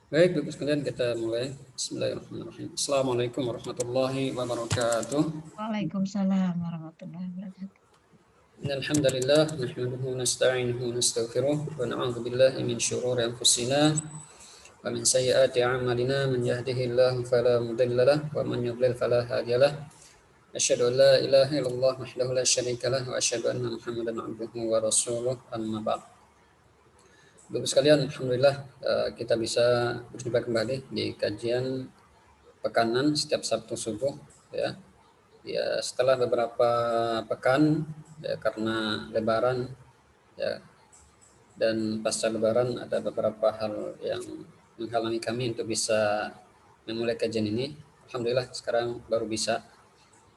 Baik, Bapak sekalian kita mulai. Bismillahirrahmanirrahim. Assalamualaikum warahmatullahi wabarakatuh. Waalaikumsalam warahmatullahi wabarakatuh. Innalhamdalillah nahmaduhu wa nasta'inuhu wa nastaghfiruh wa na'udzu billahi min syururi anfusina wa min sayyiati a'malina man yahdihillahu fala mudilla lahu wa man yudlil fala hadiya lahu. Asyhadu an la ilaha illallah wahdahu la syarika lahu wa asyhadu anna Muhammadan abduhu wa rasuluh amma ba'd. Bapak sekalian, alhamdulillah kita bisa berjumpa kembali di kajian pekanan setiap Sabtu subuh ya. Ya, setelah beberapa pekan ya, karena lebaran ya, dan pasca lebaran ada beberapa hal yang menghalangi kami untuk bisa memulai kajian ini. Alhamdulillah sekarang baru bisa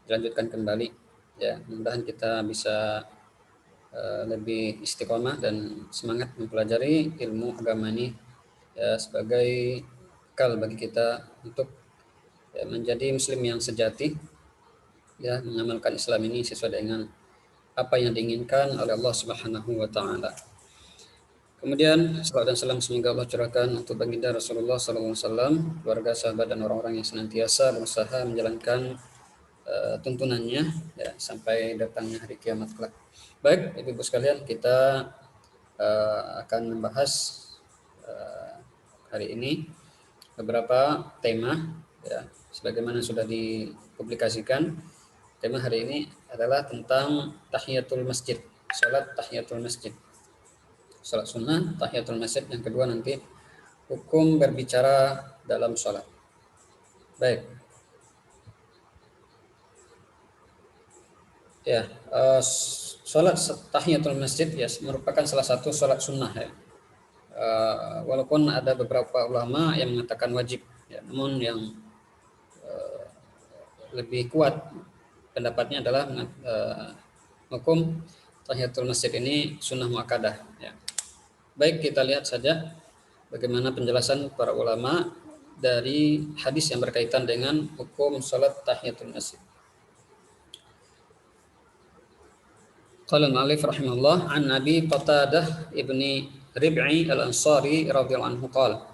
dilanjutkan kembali ya. Mudah-mudahan kita bisa lebih istiqomah dan semangat mempelajari ilmu agama ini ya, sebagai bekal bagi kita untuk ya, menjadi muslim yang sejati ya, mengamalkan Islam ini sesuai dengan apa yang diinginkan oleh Allah Subhanahu wa taala. Kemudian salawat dan salam semoga Allah curahkan untuk baginda Rasulullah sallallahu alaihi wasallam, keluarga, sahabat dan orang-orang yang senantiasa berusaha menjalankan tuntunannya ya, sampai datangnya hari kiamat kelak. Baik, Ibu sekalian, kita akan membahas hari ini beberapa tema ya, sebagaimana sudah dipublikasikan. Tema hari ini adalah tentang tahiyatul masjid, salat tahiyatul masjid, salat sunnah tahiyatul masjid. Yang kedua nanti hukum berbicara dalam salat. Baik, ya, salat tahiyatul masjid ya merupakan salah satu salat sunnah ya. Walaupun ada beberapa ulama yang mengatakan wajib, ya, namun yang lebih kuat pendapatnya adalah hukum tahiyatul masjid ini sunnah muakkadah ya. Baik, kita lihat saja bagaimana penjelasan para ulama dari hadis yang berkaitan dengan hukum salat tahiyatul masjid. Qala al-mu'allif rahimahullah an Abi Qatadah ibni Rib'i al-Ansari radhiyallahu anhu qala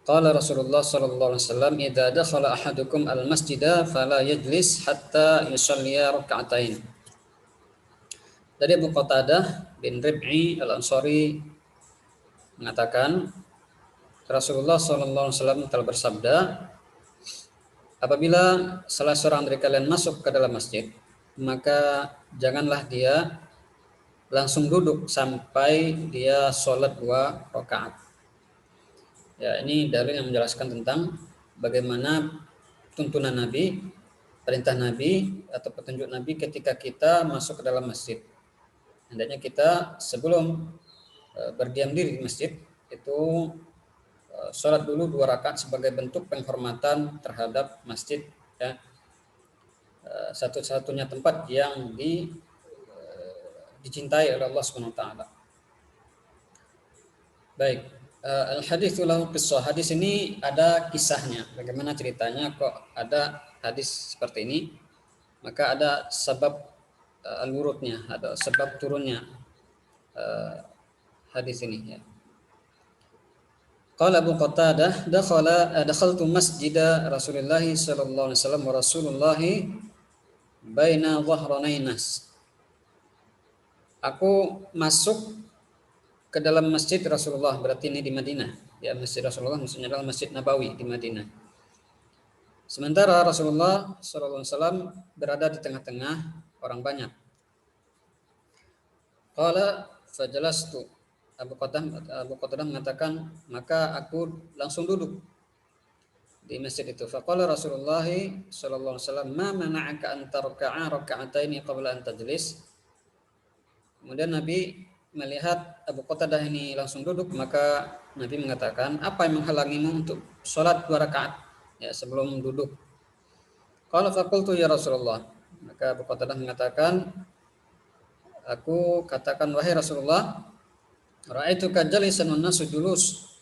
Qala Rasulullah sallallahu alaihi wasallam idza dakhala ahadukum al-masjida fala yajlis hatta yusalliya rak'atain. Dari Abu Qatadah bin Rib'i al-Ansari mengatakan Rasulullah sallallahu alaihi wasallam telah bersabda, apabila salah seorang dari kalian masuk ke dalam masjid, maka janganlah dia langsung duduk sampai dia sholat 2 rakaat. Ya, ini dalil yang menjelaskan tentang bagaimana tuntunan Nabi, perintah Nabi atau petunjuk Nabi ketika kita masuk ke dalam masjid. Hendaknya kita sebelum berdiam diri di masjid itu sholat dulu 2 rakaat sebagai bentuk penghormatan terhadap masjid ya, satu-satunya tempat yang dicintai oleh Allah Subhanahu wa taala. Baik, al-hadits lahu qissah. Hadis ini ada kisahnya. Bagaimana ceritanya kok ada hadis seperti ini? Maka ada sebab al-wurudnya, ada sebab turunnya hadis ini ya. Qala Abu Qatadah dakhaltu masjida Rasulullah sallallahu alaihi wasallam wa Rasulullah baina dhahranai nas. Aku masuk ke dalam masjid Rasulullah, berarti ini di Madinah. Ya, masjid Rasulullah maksudnya adalah Masjid Nabawi di Madinah. Sementara Rasulullah sallallahu alaihi wasallam berada di tengah-tengah orang banyak. Qala fajalastu. Abu Qatadah mengatakan, maka aku langsung duduk di masjid itu. Faqala Rasulullah sallallahu alaihi wasallam, "Ma mana'aka an tarka'a raka'ataini qabla an tajlis?" Kemudian Nabi melihat Abu Qatadah ini langsung duduk, maka Nabi mengatakan, apa yang menghalangimu untuk sholat 2 rakaat ya sebelum duduk? Qala faqultu ya Rasulullah. Maka Abu Qatadah mengatakan, aku katakan wahai Rasulullah, ra'aituka jalisan wan nasu julus.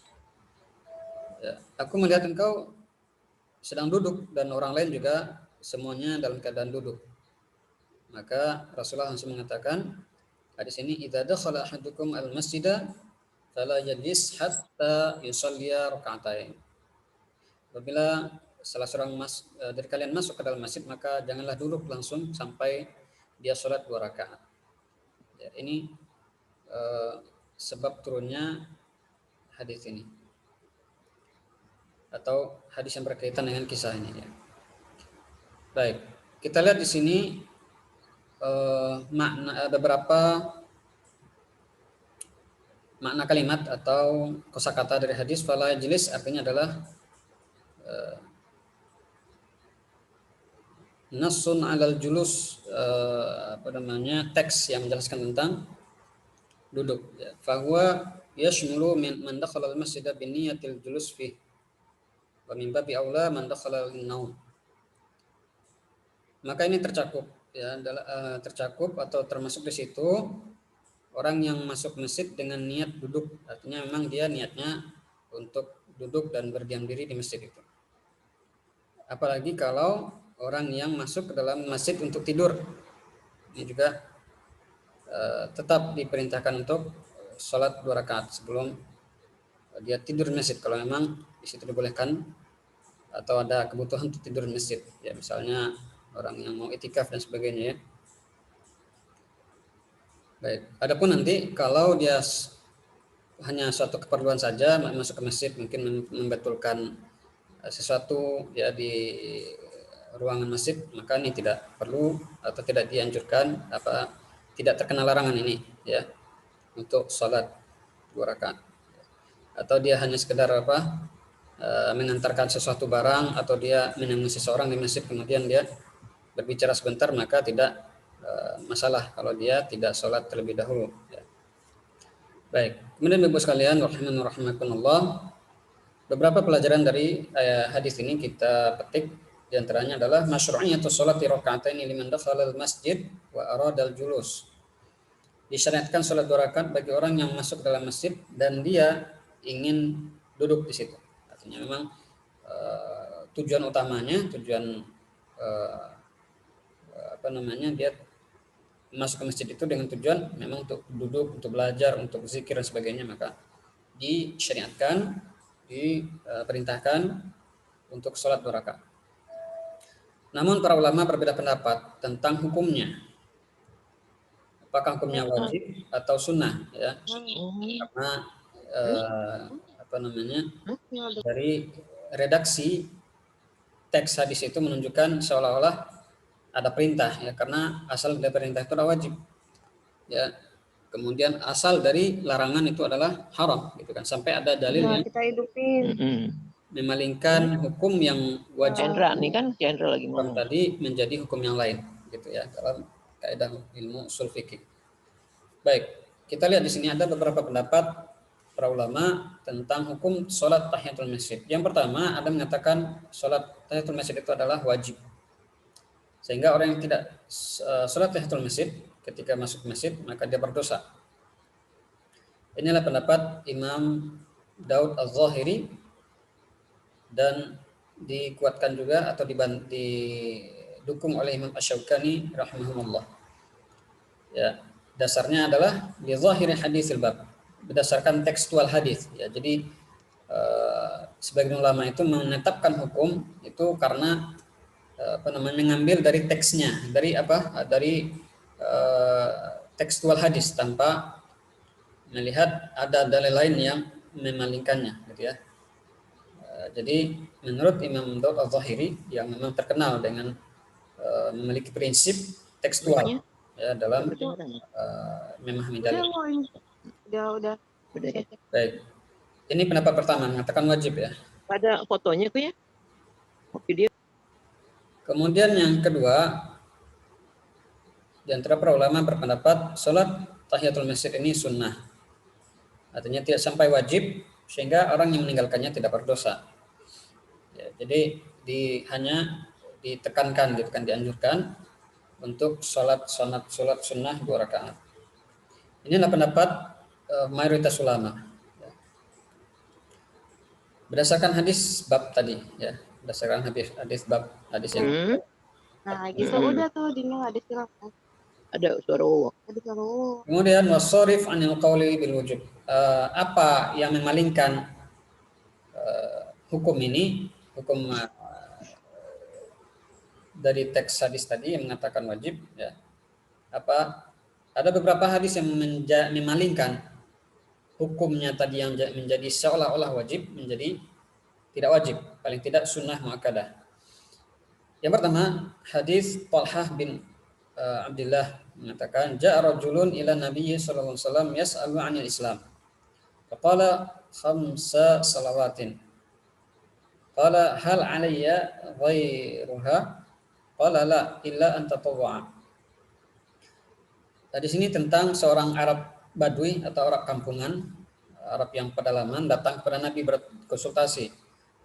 Ya, aku melihat engkau sedang duduk dan orang lain juga semuanya dalam keadaan duduk. Maka Rasulullah langsung mengatakan, hadis ini idza dakhala ahadukum al-masjida fala yajlis hatta yusalliya raka'atain. Apabila salah seorang dari kalian masuk ke dalam masjid, maka janganlah duduk langsung sampai dia sholat 2 rakaat. Ya, ini sebab turunnya hadis ini atau hadis yang berkaitan dengan kisah ini. Ya. Baik, kita lihat di sini beberapa makna kalimat atau kosakata dari hadis. Fala yajlis artinya adalah nasun alal julus, teks yang menjelaskan tentang duduk. Ya. Fahuwa yashmulu man dakhala al-masjid bi niyatil julus fi wa min babi aula man dakhala an-naum. Maka ini tercakup ya, tercakup atau termasuk di situ orang yang masuk masjid dengan niat duduk, artinya memang dia niatnya untuk duduk dan berdiam diri di masjid itu. Apalagi kalau orang yang masuk ke dalam masjid untuk tidur, ini juga tetap diperintahkan untuk sholat 2 rakaat sebelum dia tidur di masjid. Kalau memang di situ dibolehkan atau ada kebutuhan untuk tidur di masjid, ya misalnya orang yang mau itikaf dan sebagainya ya. Baik, adapun nanti kalau dia hanya suatu keperluan saja masuk ke masjid, mungkin membetulkan sesuatu ya di ruangan masjid, maka ini tidak perlu atau tidak dianjurkan, tidak terkena larangan ini ya untuk sholat 2 rakaat. Atau dia hanya sekedar mengantarkan sesuatu barang, atau dia menemui seseorang di masjid kemudian dia berbicara sebentar, maka tidak masalah kalau dia tidak sholat terlebih dahulu ya. Baik, kemudian Ibu sekalian rahimakumullah, beberapa pelajaran dari hadis ini kita petik. Di antaranya adalah masyru'iyatus sholati raka'ataini liman dakhala al-masjid wa aradal julus. Disyariatkan sholat 2 rakaat bagi orang yang masuk ke dalam masjid dan dia ingin duduk di situ. Artinya memang tujuan utamanya, dia masuk ke masjid itu dengan tujuan memang untuk duduk, untuk belajar, untuk zikir dan sebagainya, maka disyariatkan, diperintahkan untuk sholat 2 rakaat. Namun para ulama berbeda pendapat tentang hukumnya. Apakah hukumnya wajib atau sunnah ya? Karena dari redaksi teks hadis itu menunjukkan seolah-olah ada perintah ya, karena asal dari perintah itu adalah wajib ya. Kemudian asal dari larangan itu adalah haram gitu kan, sampai ada dalil yang kita hidupin memalingkan hukum yang wajib Chandra nih kan, Chandra lagi ngomong tadi menjadi hukum yang lain gitu ya dalam kaidah ilmu ushul fikih. Baik, kita lihat di sini ada beberapa pendapat para ulama tentang hukum sholat tahiyatul masjid. Yang pertama, ada mengatakan sholat tahiyatul masjid itu adalah wajib, sehingga orang yang tidak sholat tahiyatul masjid ketika masuk masjid maka dia berdosa. Inilah pendapat Imam Daud Az-Zahiri dan dikuatkan juga atau didukung oleh Imam Asy-Syaukani rahimahullah. Ya, dasarnya adalah li zahiri hadisil bab, berdasarkan tekstual hadis ya. Jadi sebagian ulama itu menetapkan hukum itu karena mengambil dari teksnya, dari tekstual hadis tanpa melihat ada dalil lain yang memalingkannya gitu ya. Jadi menurut Imam Daud Az-Zahiri yang memang terkenal dengan memiliki prinsip tekstual ya dalam memahami dalil. udah ya. Baik. Ini pendapat pertama mengatakan wajib ya. Ada fotonya tuh ya. Video. Kemudian yang kedua, di antara para ulama berpendapat sholat tahiyatul masjid ini sunnah. Artinya tidak sampai wajib sehingga orang yang meninggalkannya tidak berdosa. Ya, jadi hanya ditekankan gitu kan, dianjurkan untuk sholat sunnah 2 rakaat. Inilah pendapat mayoritas ulama. Ya. Berdasarkan hadis bab tadi ya, berdasarkan hadis bab hadis yang Nah, gitu udah tuh Dino hadis silakan. Ada suara wawak. Ada suara wawak. Kemudian wasarif anil qawli bil wujub. Apa yang memalingkan hukum ini, hukum dari teks hadis tadi yang mengatakan wajib, ya. Apa? Ada beberapa hadis yang memalingkan hukumnya tadi yang menjadi seolah-olah wajib menjadi tidak wajib, paling tidak sunnah muakkadah. Yang pertama, hadis Talhah bin Abdullah mengatakan, ja'a rajulun ila Nabi sallallahu alaihi wasallam yas'alu 'anil Islam. Faqala khamsa salawatin. Qala hal 'alayya ghairuha? Qala la illa an tatawwa'a. Di sini tentang seorang Arab Badui atau orang kampungan, Arab yang pedalaman datang kepada Nabi berkonsultasi,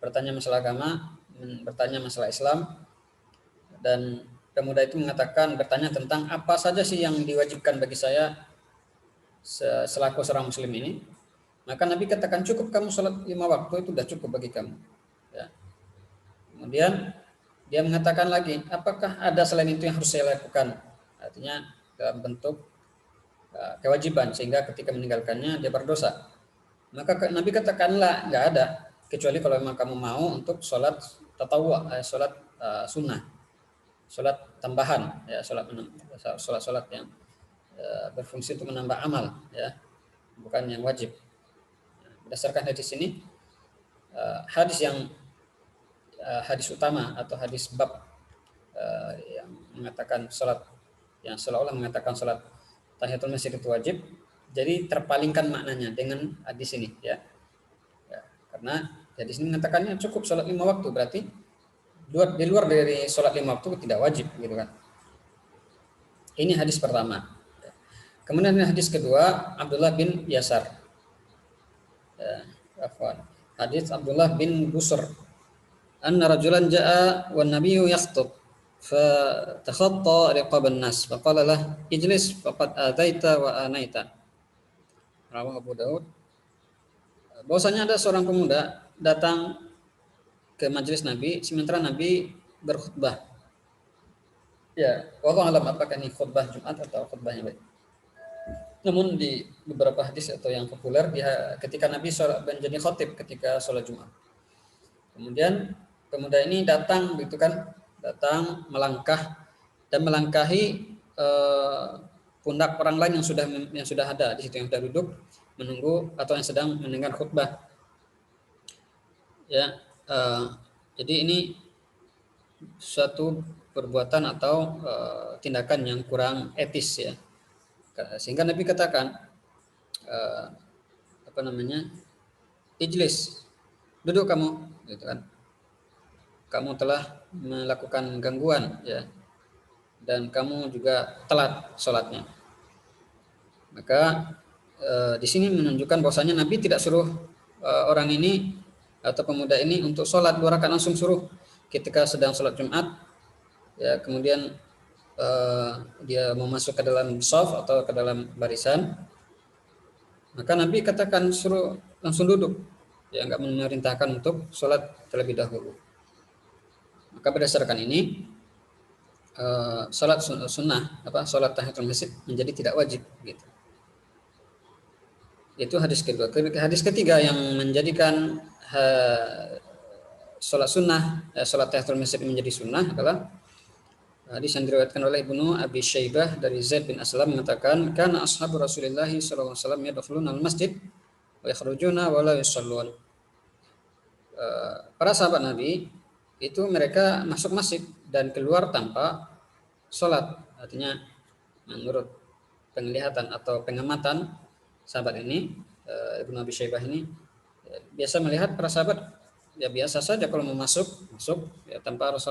bertanya masalah agama, bertanya masalah Islam, dan pemuda itu mengatakan, bertanya tentang apa saja sih yang diwajibkan bagi saya selaku seorang muslim ini. Maka Nabi katakan, cukup kamu sholat 5 waktu, itu sudah cukup bagi kamu, ya. Kemudian dia mengatakan lagi, apakah ada selain itu yang harus saya lakukan? Artinya dalam bentuk kewajiban, sehingga ketika meninggalkannya dia berdosa. Maka Nabi katakanlah, nggak ada, kecuali kalau memang kamu mau untuk sholat tatawwu', sholat sunnah, sholat tambahan, ya, sholat yang berfungsi untuk menambah amal, ya, bukan yang wajib. Berdasarkan hadis ini, hadis yang hadis utama atau hadis bab yang mengatakan sholat, yang seolah-olah mengatakan sholat tahiyatul masjid itu wajib, jadi terpalingkan maknanya dengan hadis ini, ya. Karena hadis ini mengatakannya cukup sholat 5 waktu, berarti di luar dari sholat 5 waktu tidak wajib, gitu kan. Ini hadis pertama. Kemudian hadis kedua, Abdullah bin Yasar. Hadis Abdullah bin Busr. Anna rajulan ja'a wan nabiyyu yakhtub fatakhatta riqaban nas faqala lah ijlis faqad adaita wa anaita. Rawahu Abu Daud. Bahwasanya ada seorang pemuda datang ke majelis Nabi sementara Nabi berkhutbah. Ya, wallahu alam apakah ini khutbah Jumat atau khutbah yang lain. Namun di beberapa hadis atau yang populer, ketika Nabi menjadi khatib ketika sholat Jumat. Kemudian pemuda ini datang, gitu kan, datang melangkah dan melangkahi pundak orang lain yang sudah ada di situ, yang sudah duduk menunggu atau yang sedang mendengar khutbah. Ya, jadi ini suatu perbuatan atau tindakan yang kurang etis, ya. Sehingga Nabi katakan ijlis, duduk kamu, gitu kan. Kamu telah melakukan gangguan, ya, dan kamu juga telat sholatnya. Maka di sini menunjukkan bahwasanya Nabi tidak suruh orang ini atau pemuda ini untuk sholat 2 rakaat, langsung suruh ketika sedang sholat Jumat, ya, kemudian dia mau masuk ke dalam shaf atau ke dalam barisan, maka Nabi katakan suruh langsung duduk, ya, enggak memerintahkan untuk sholat terlebih dahulu. Maka berdasarkan ini sholat sunnah, sholat tahiyatul masjid menjadi tidak wajib, gitu. Itu hadis kedua. Hadis ketiga yang menjadikan sholat sunnah, sholat tahiyatul masjid menjadi sunnah adalah hadis yang diriwayatkan oleh Ibnu Abi Syaibah dari Zaid bin Aslam mengatakan, kana ashabu Rasulillah sallallahu alaihi wasallam yadkhuluna al-masjid wa yakhrujuna wa la yusallun. Para sahabat Nabi itu mereka masuk masjid dan keluar tanpa sholat. Artinya menurut penglihatan atau pengamatan sahabat ini, Ibnu Abi Syaibah ini biasa melihat para sahabat ya biasa saja kalau mau masuk ya, tanpa harus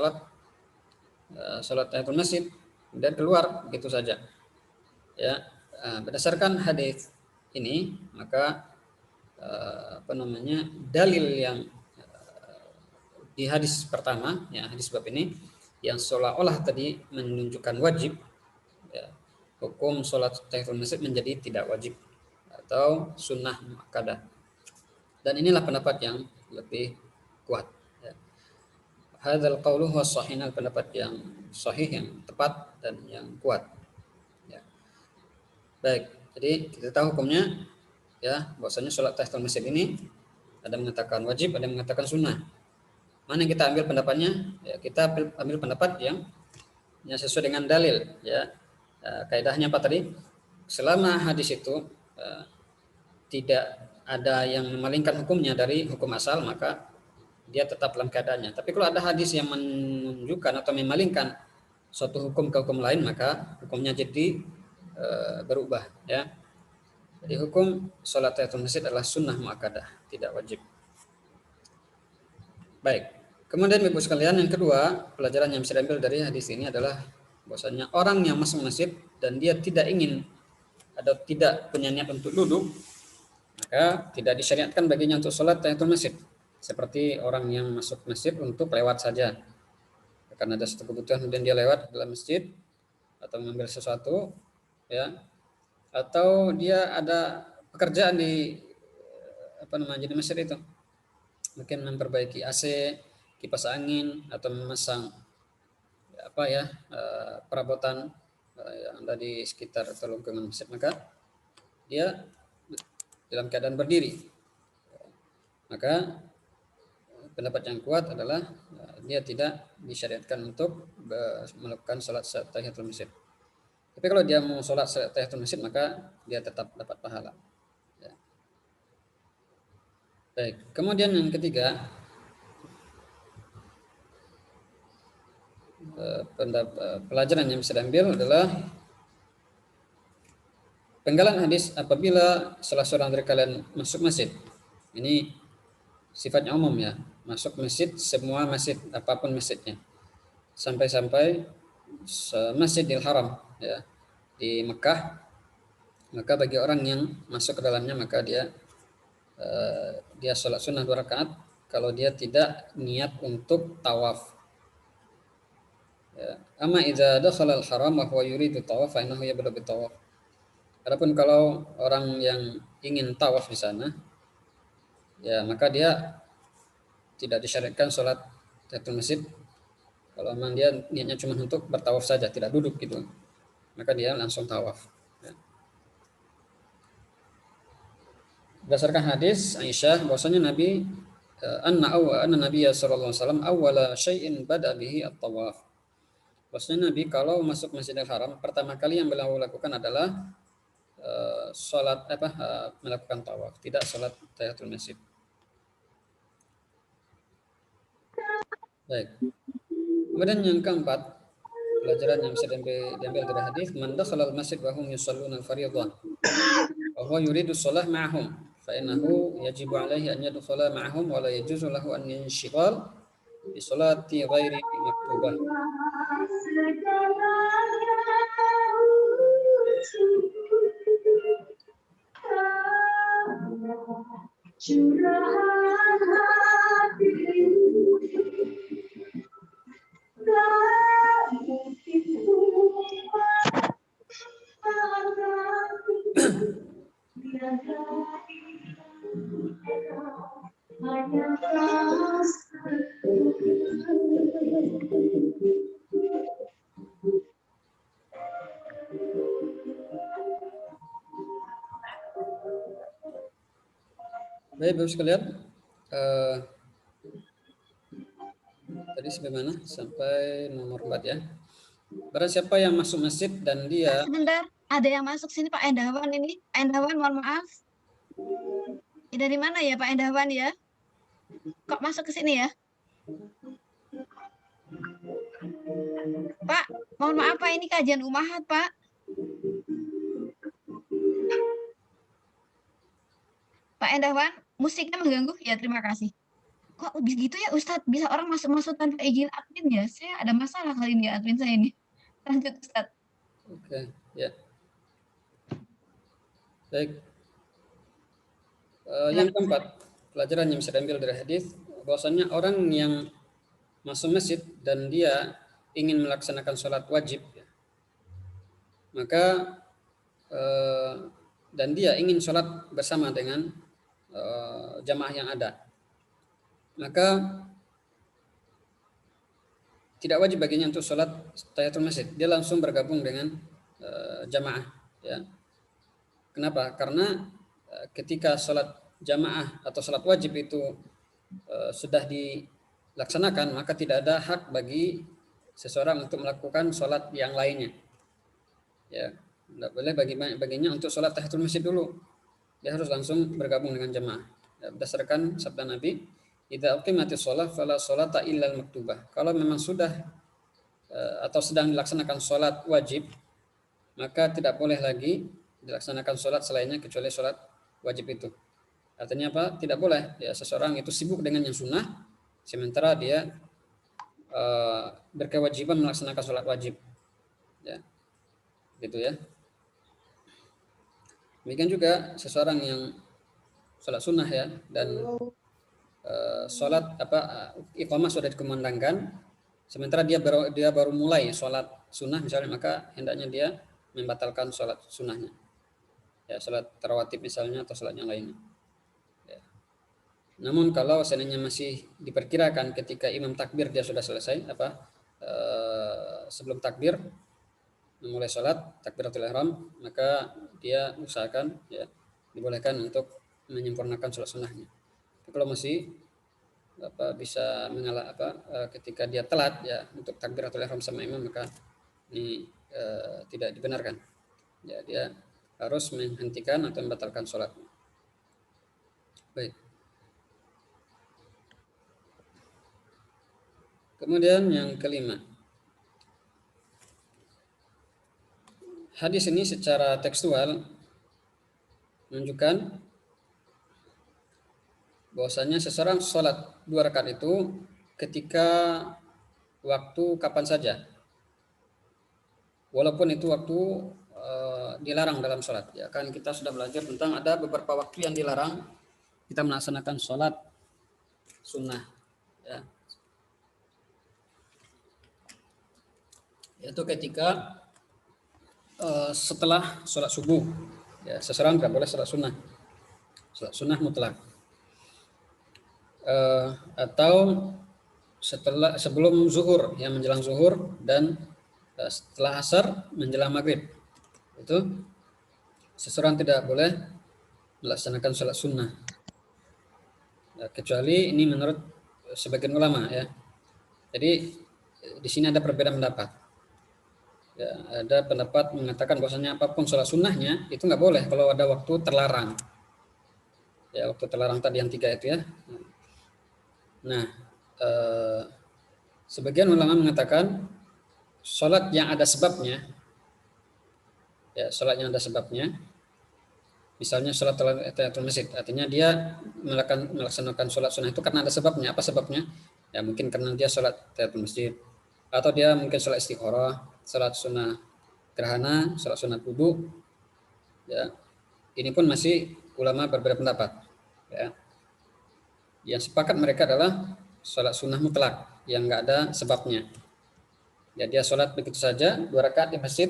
sholat tahiyatul masjid dan keluar begitu saja, ya. Berdasarkan hadis ini maka dalil yang di hadis pertama, ya, hadis bab ini yang seolah-olah tadi menunjukkan wajib, ya, hukum sholat tahiyatul masjid menjadi tidak wajib atau sunnah muakkadah, dan inilah pendapat yang lebih kuat. Hadzal qaulu huwa sahih, pendapat yang sahih, yang tepat dan yang kuat. Ya. Baik, jadi kita tahu hukumnya ya, bahwasanya sholat tahiyatul masjid ini ada yang mengatakan wajib, ada yang mengatakan sunnah. Mana yang kita ambil pendapatnya? Ya, kita ambil pendapat yang sesuai dengan dalil ya. Kaidahnya apa tadi? Selama hadis itu tidak ada yang memalingkan hukumnya dari hukum asal, maka dia tetap dalam keadaannya. Tapi kalau ada hadis yang menunjukkan atau memalingkan suatu hukum ke hukum lain, maka hukumnya jadi berubah ya. Jadi hukum sholat tahiyatul masjid adalah sunnah muakkadah, tidak wajib. Baik. Kemudian Ibu sekalian, yang kedua, pelajaran yang bisa diambil dari hadis ini adalah bahwasanya orang yang masuk masjid dan dia tidak ingin atau tidak punya niat untuk duduk, maka tidak disyariatkan baginya untuk sholat tahiyatul masjid. Seperti orang yang masuk masjid untuk lewat saja. Karena ada satu kebutuhan kemudian dia lewat dalam masjid atau mengambil sesuatu ya, atau dia ada pekerjaan di di masjid itu, mungkin memperbaiki AC, kipas angin, atau memasang perabotan yang ada di sekitar atau lingkungan masjid, maka dia dalam keadaan berdiri. Maka pendapat yang kuat adalah dia tidak disyariatkan untuk melakukan sholat tahiyatul masjid. Tapi kalau dia mau sholat tahiyatul masjid, maka dia tetap dapat pahala. Ya. Baik. Kemudian yang ketiga, pelajaran yang bisa diambil adalah penggalan hadis apabila salah seorang dari kalian masuk masjid. Ini sifatnya umum ya, masuk masjid, semua masjid, apapun masjidnya, sampai-sampai Masjidil Haram ya di Mekah, maka bagi orang yang masuk ke dalamnya maka dia sholat sunnah 2 rakaat kalau dia tidak niat untuk tawaf. Ya. Amma idza dakhala al-haram wa huwa yuridu tawaf fa innahu yabda bi tawaf. Adapun kalau orang yang ingin tawaf di sana, ya maka dia tidak disyariatkan sholat tahiyatul masjid. Kalau memang dia niatnya cuma untuk bertawaf saja, tidak duduk gitu, maka dia langsung tawaf. Ya. Berdasarkan hadis Aisyah bahwasanya Nabi anna Nabiya sallallahu alaihi wasallam awwala syai'in bada bihi at-tawaf. Bahwasanya Nabi kalau masuk Masjidil Haram pertama kali yang beliau lakukan adalah melakukan tawaf, tidak sholat tahiyatul masjid. Baik. Kemudian yang keempat, pelajaran yang bisa diambil dari hadis, man dakhala al-masjid wa hum yusalluna al-fardhah wa huwa yuridu shalah ma'ahum fa innahu yajibu alaihi an yadkhula ma'ahum wa la yajuzu lahu an yanshighal bi salati ghairi maktubah. Baik, Bapak sekalian, tadi sampai mana? Sampai nomor 4 ya. Barang siapa yang masuk masjid dan dia... Sebentar, ada yang masuk sini Pak Endawan ini. Pak Endawan, mohon maaf. Dari mana ya Pak Endawan ya? Kok masuk ke sini ya? Pak, mohon maaf Pak, ini kajian umahat Pak. Pak Endawan, musiknya mengganggu? Ya, terima kasih. Kok begitu ya Ustadz? Bisa orang masuk-masuk tanpa izin admin ya? Saya ada masalah kali ini ya admin saya ini. Lanjut Ustadz. Oke, ya. Baik. Yang keempat, pelajaran yang bisa diambil dari hadis, bahwasanya orang yang masuk masjid dan dia ingin melaksanakan sholat wajib, maka dan dia ingin sholat bersama dengan jamaah yang ada, maka tidak wajib baginya untuk sholat tahiyatul masjid. Dia langsung bergabung dengan jamaah, ya. Kenapa? Karena ketika sholat jamaah atau sholat wajib itu sudah dilaksanakan, maka tidak ada hak bagi seseorang untuk melakukan sholat yang lainnya. Ya, tidak boleh baginya untuk sholat tahiyatul masjid dulu. Dia harus langsung bergabung dengan jamaah. Ya, berdasarkan sabda Nabi, "Idza uqimatis shalah fala sholata illal maktubah." Kalau memang sudah atau sedang dilaksanakan sholat wajib, maka tidak boleh lagi dilaksanakan sholat selainnya kecuali sholat wajib itu. Artinya apa? Tidak boleh ya seseorang itu sibuk dengan yang sunnah, sementara dia berkewajiban melaksanakan sholat wajib. Ya, gitu ya. Demikian juga seseorang yang sholat sunnah ya dan sholat iqamah sudah dikumandangkan, sementara dia baru mulai sholat sunnah misalnya, maka hendaknya dia membatalkan sholat sunnahnya. Ya, sholat tarawatib misalnya atau sholat yang lainnya. Ya. Namun kalau seandainya masih diperkirakan ketika imam takbir dia sudah selesai sebelum takbir memulai sholat takbiratul ihram, maka dia usahakan ya dibolehkan untuk menyempurnakan sholat sunnahnya. Tapi kalau masih bisa mengalah ketika dia telat ya untuk takbiratul ihram sama imam, maka ini tidak dibenarkan. Ya, dia harus menghentikan atau membatalkan sholat. Baik. Kemudian yang kelima, hadis ini secara tekstual menunjukkan bahwasanya seseorang sholat 2 rakaat itu ketika waktu kapan saja, walaupun itu waktu dilarang dalam sholat. Ya kan kita sudah belajar tentang ada beberapa waktu yang dilarang kita melaksanakan sholat sunnah. Ya. Yaitu ketika setelah sholat subuh, ya seseorang tidak boleh sholat sunnah mutlak. Atau sebelum zuhur, yang menjelang zuhur, dan setelah asar menjelang maghrib, itu seseorang tidak boleh melaksanakan sholat sunnah. Ya, kecuali ini menurut sebagian ulama ya. Jadi di sini ada perbedaan pendapat. Ya, ada pendapat mengatakan bahwasanya apapun sholat sunnahnya itu nggak boleh kalau ada waktu terlarang. Ya, waktu terlarang tadi yang 3 itu ya. Nah, sebagian ulama mengatakan sholat yang ada sebabnya, ya sholat yang ada sebabnya, misalnya sholat tahiyatul masjid, artinya dia melaksanakan sholat sunnah itu karena ada sebabnya. Apa sebabnya? Ya mungkin karena dia sholat tahiyatul masjid, atau dia mungkin sholat istikharah, sholat sunnah gerhana, sholat sunnah wudu. Ya, ini pun masih ulama berbeda pendapat. Ya. Yang sepakat mereka adalah sholat sunnah mutlak yang nggak ada sebabnya. Ya dia sholat begitu saja 2 rakaat di masjid,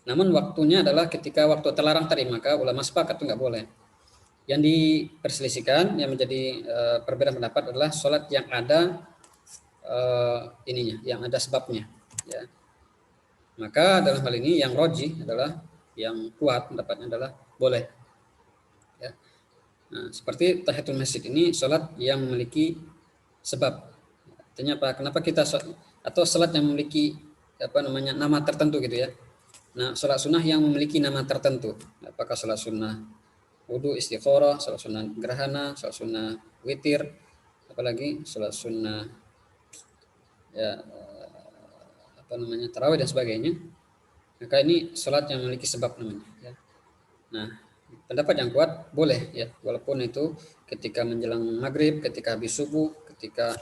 namun waktunya adalah ketika waktu terlarang tadi, maka ulama sepakat itu nggak boleh. Yang diperselisihkan, yang menjadi perbedaan pendapat adalah sholat yang ada yang ada sebabnya. Ya. Maka dalam hal ini yang rojih adalah, yang kuat pendapatnya adalah boleh. Ya. Nah, seperti tahiyatul masjid ini sholat yang memiliki sebab. Artinya apa? Kenapa kita atau sholat yang memiliki nama tertentu gitu ya. Nah, sholat sunnah yang memiliki nama tertentu. Apakah sholat sunnah wudu, istikharah, sholat sunnah gerhana, sholat sunnah witir, apalagi sholat sunnah ya tarawih dan sebagainya. Maka ini sholat yang memiliki sebab namanya. Ya. Nah, pendapat yang kuat boleh ya, walaupun itu ketika menjelang maghrib, ketika habis subuh, ketika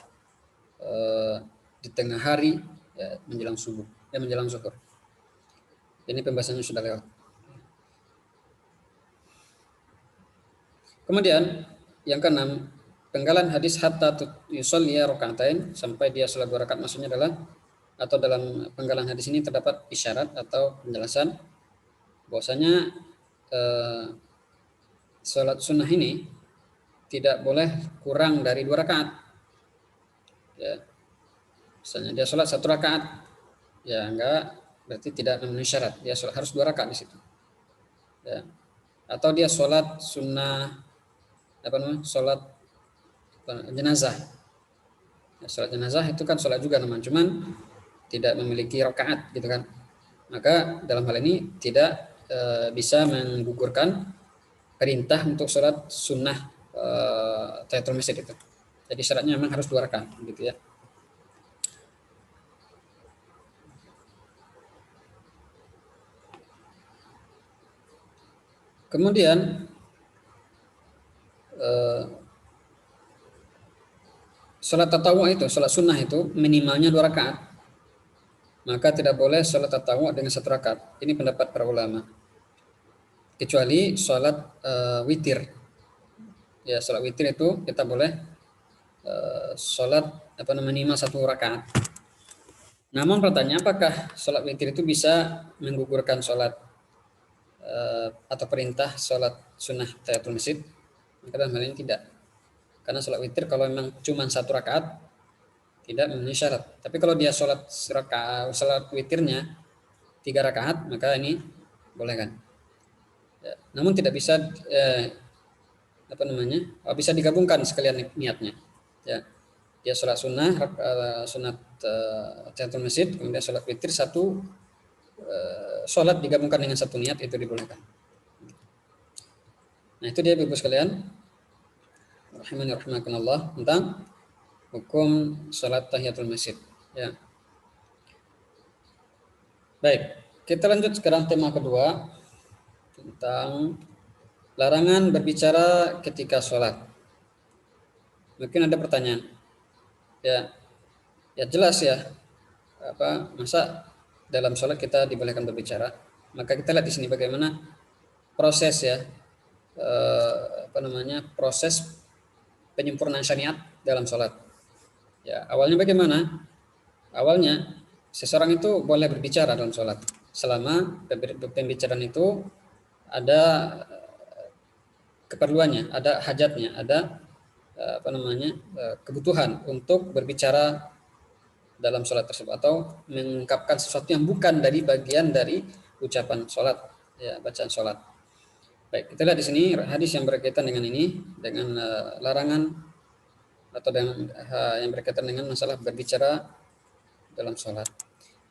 di tengah hari, ya, menjelang subuh, ya menjelang zuhur. Ini pembahasannya sudah lewat. Kemudian yang keenam, penggalan hadis hatta yusolliya rakaatain, sampai dia sholat 2 rakaat, maksudnya adalah, atau dalam penggalan hadis ini terdapat isyarat atau penjelasan bahwasanya sholat sunnah ini tidak boleh kurang dari 2 rakaat. Ya. Misalnya dia sholat 1 rakaat, ya enggak, berarti tidak memenuhi syarat. Dia sholat harus 2 rakaat di situ. Ya. atau dia sholat sunnah sholat jenazah. Ya, sholat jenazah itu kan sholat juga namanya, cuman tidak memiliki rakaat gitu kan. Maka dalam hal ini tidak bisa menggugurkan perintah untuk sholat sunnah tahiyatul masjid itu. Jadi syaratnya memang harus 2 rakaat gitu ya. Kemudian sholat tatawwu itu, sholat sunnah itu minimalnya 2 rakaat. Maka tidak boleh sholat tatawwu dengan 1 rakaat. Ini pendapat para ulama. Kecuali sholat witir. Ya, sholat witir itu kita boleh sholat minimal 1 rakaat. Namun pertanyaan, apakah sholat witir itu bisa menggugurkan sholat atau perintah sholat sunnah tahiyatul masjid? Maka dalam hal ini tidak. Karena sholat witir kalau memang cuma 1 rakaat tidak memenuhi syarat. Tapi kalau dia sholat witirnya 3 rakaat, maka ini boleh kan. Ya, namun tidak bisa bisa digabungkan sekalian niatnya. Ya, dia sholat sunnah, sunat tahiyatul masjid, kemudian sholat witir satu sholat digabungkan dengan 1 niat, itu dibolehkan. Nah, itu dia Ibu sekalian, rahimani rahimakumullah, tentang hukum sholat tahiyatul masjid. Ya. Baik, kita lanjut sekarang tema kedua tentang larangan berbicara ketika sholat. Mungkin ada pertanyaan. Ya jelas ya. Masa dalam sholat kita dibolehkan berbicara? Maka kita lihat di sini bagaimana proses ya, proses penyempurnaan syariat dalam sholat. Ya, awalnya bagaimana? Awalnya seseorang itu boleh berbicara dalam sholat selama pembicaraan itu ada keperluannya, ada hajatnya, ada kebutuhan untuk berbicara dalam sholat tersebut atau mengungkapkan sesuatu yang bukan dari bagian dari ucapan sholat, ya, bacaan sholat. Baik, kita lihat di sini hadis yang berkaitan dengan ini, dengan larangan atau dengan yang berkaitan dengan masalah berbicara dalam sholat.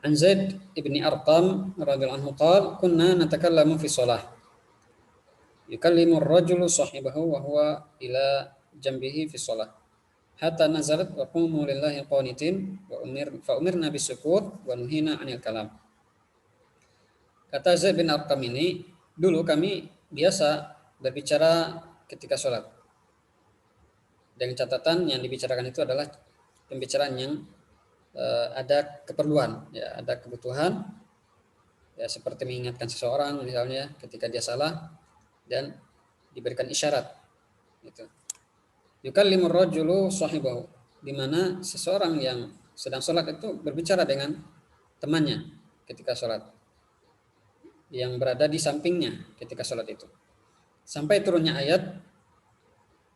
An Zaid ibni Arqam radhiyallahu anhu qala kunna natakallamu fi shalah yukallimu ar-rajulu sahibahu wa huwa ila jambihi fi shalah hatta nazalat wa qumu lillahi qanitin fa umirna bisukut wa nuhina 'anil kalam. Kata Zaid bin Arqam ini, dulu kami biasa berbicara ketika sholat. Dengan catatan yang dibicarakan itu adalah pembicaraan yang ada keperluan, ya, ada kebutuhan, ya, seperti mengingatkan seseorang misalnya ketika dia salah dan diberikan isyarat. Gitu. Yukallimur rajulu sahibahu, di mana seseorang yang sedang sholat itu berbicara dengan temannya ketika sholat, yang berada di sampingnya ketika sholat itu. Sampai turunnya ayat,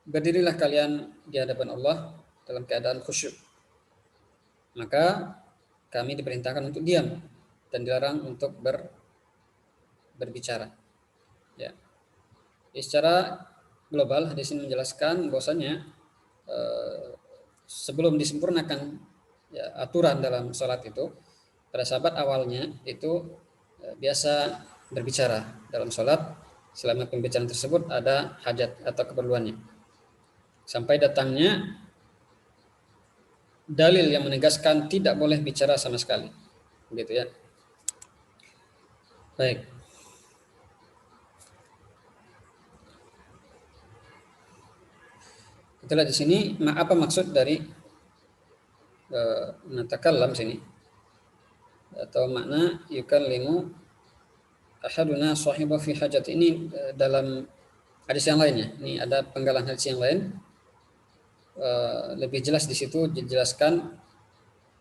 berdirilah kalian di hadapan Allah dalam keadaan khusyuk. Maka kami diperintahkan untuk diam dan dilarang untuk berbicara. Ya. Secara global hadis ini menjelaskan bahwasanya sebelum disempurnakan ya, aturan dalam sholat itu, para sahabat awalnya itu biasa berbicara dalam sholat selama pembicaraan tersebut ada hajat atau keperluannya. Sampai datangnya dalil yang menegaskan tidak boleh bicara sama sekali, begitu ya. Baik. Kita lihat di sini apa maksud dari natakallam sini, atau makna yukallimu ahaduna sahiba fi hajat. Ini dalam hadis yang lainnya. Ini ada penggalan hadis yang lain. Lebih jelas di situ dijelaskan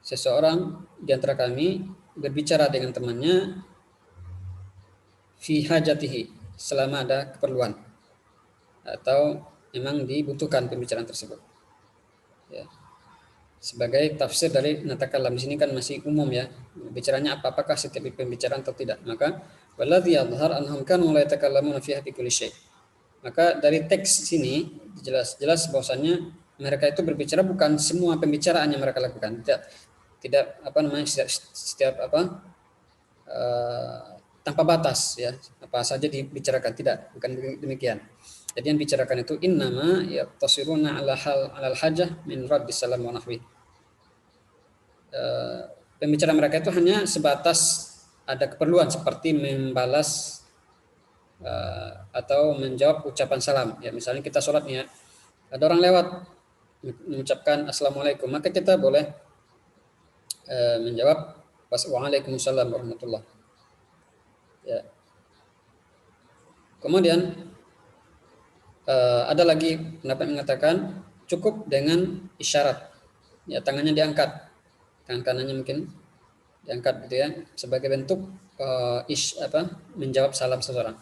seseorang di antara kami berbicara dengan temannya fi hajatihi, selama ada keperluan atau memang dibutuhkan pembicaraan tersebut. Ya. Sebagai tafsir dari natakallam di sini kan masih umum ya, bicaranya apakah setiap pembicaraan atau tidak. Maka Walladzi yadhhar annahum kanu la yatakallamuna fiha bi kulli syai'. Maka dari teks sini jelas bahwasannya mereka itu berbicara bukan semua pembicaraan yang mereka lakukan. Tidak apa namanya setiap apa tanpa batas ya, apa saja dibicarakan, tidak, bukan demikian. Jadi yang bicarakan itu innama yaqtasiruna alal hajah min raddis salam wa nahwi. Pembicaraan mereka itu hanya sebatas ada keperluan seperti membalas atau menjawab ucapan salam. Ya, misalnya kita sholat nih ya, ada orang lewat mengucapkan assalamualaikum, maka kita boleh menjawab waalaikumsalam warahmatullah. Ya. Kemudian ada lagi pendapat mengatakan cukup dengan isyarat, ya tangannya diangkat, tangan kanannya mungkin diangkat gitu ya, sebagai bentuk menjawab salam seseorang.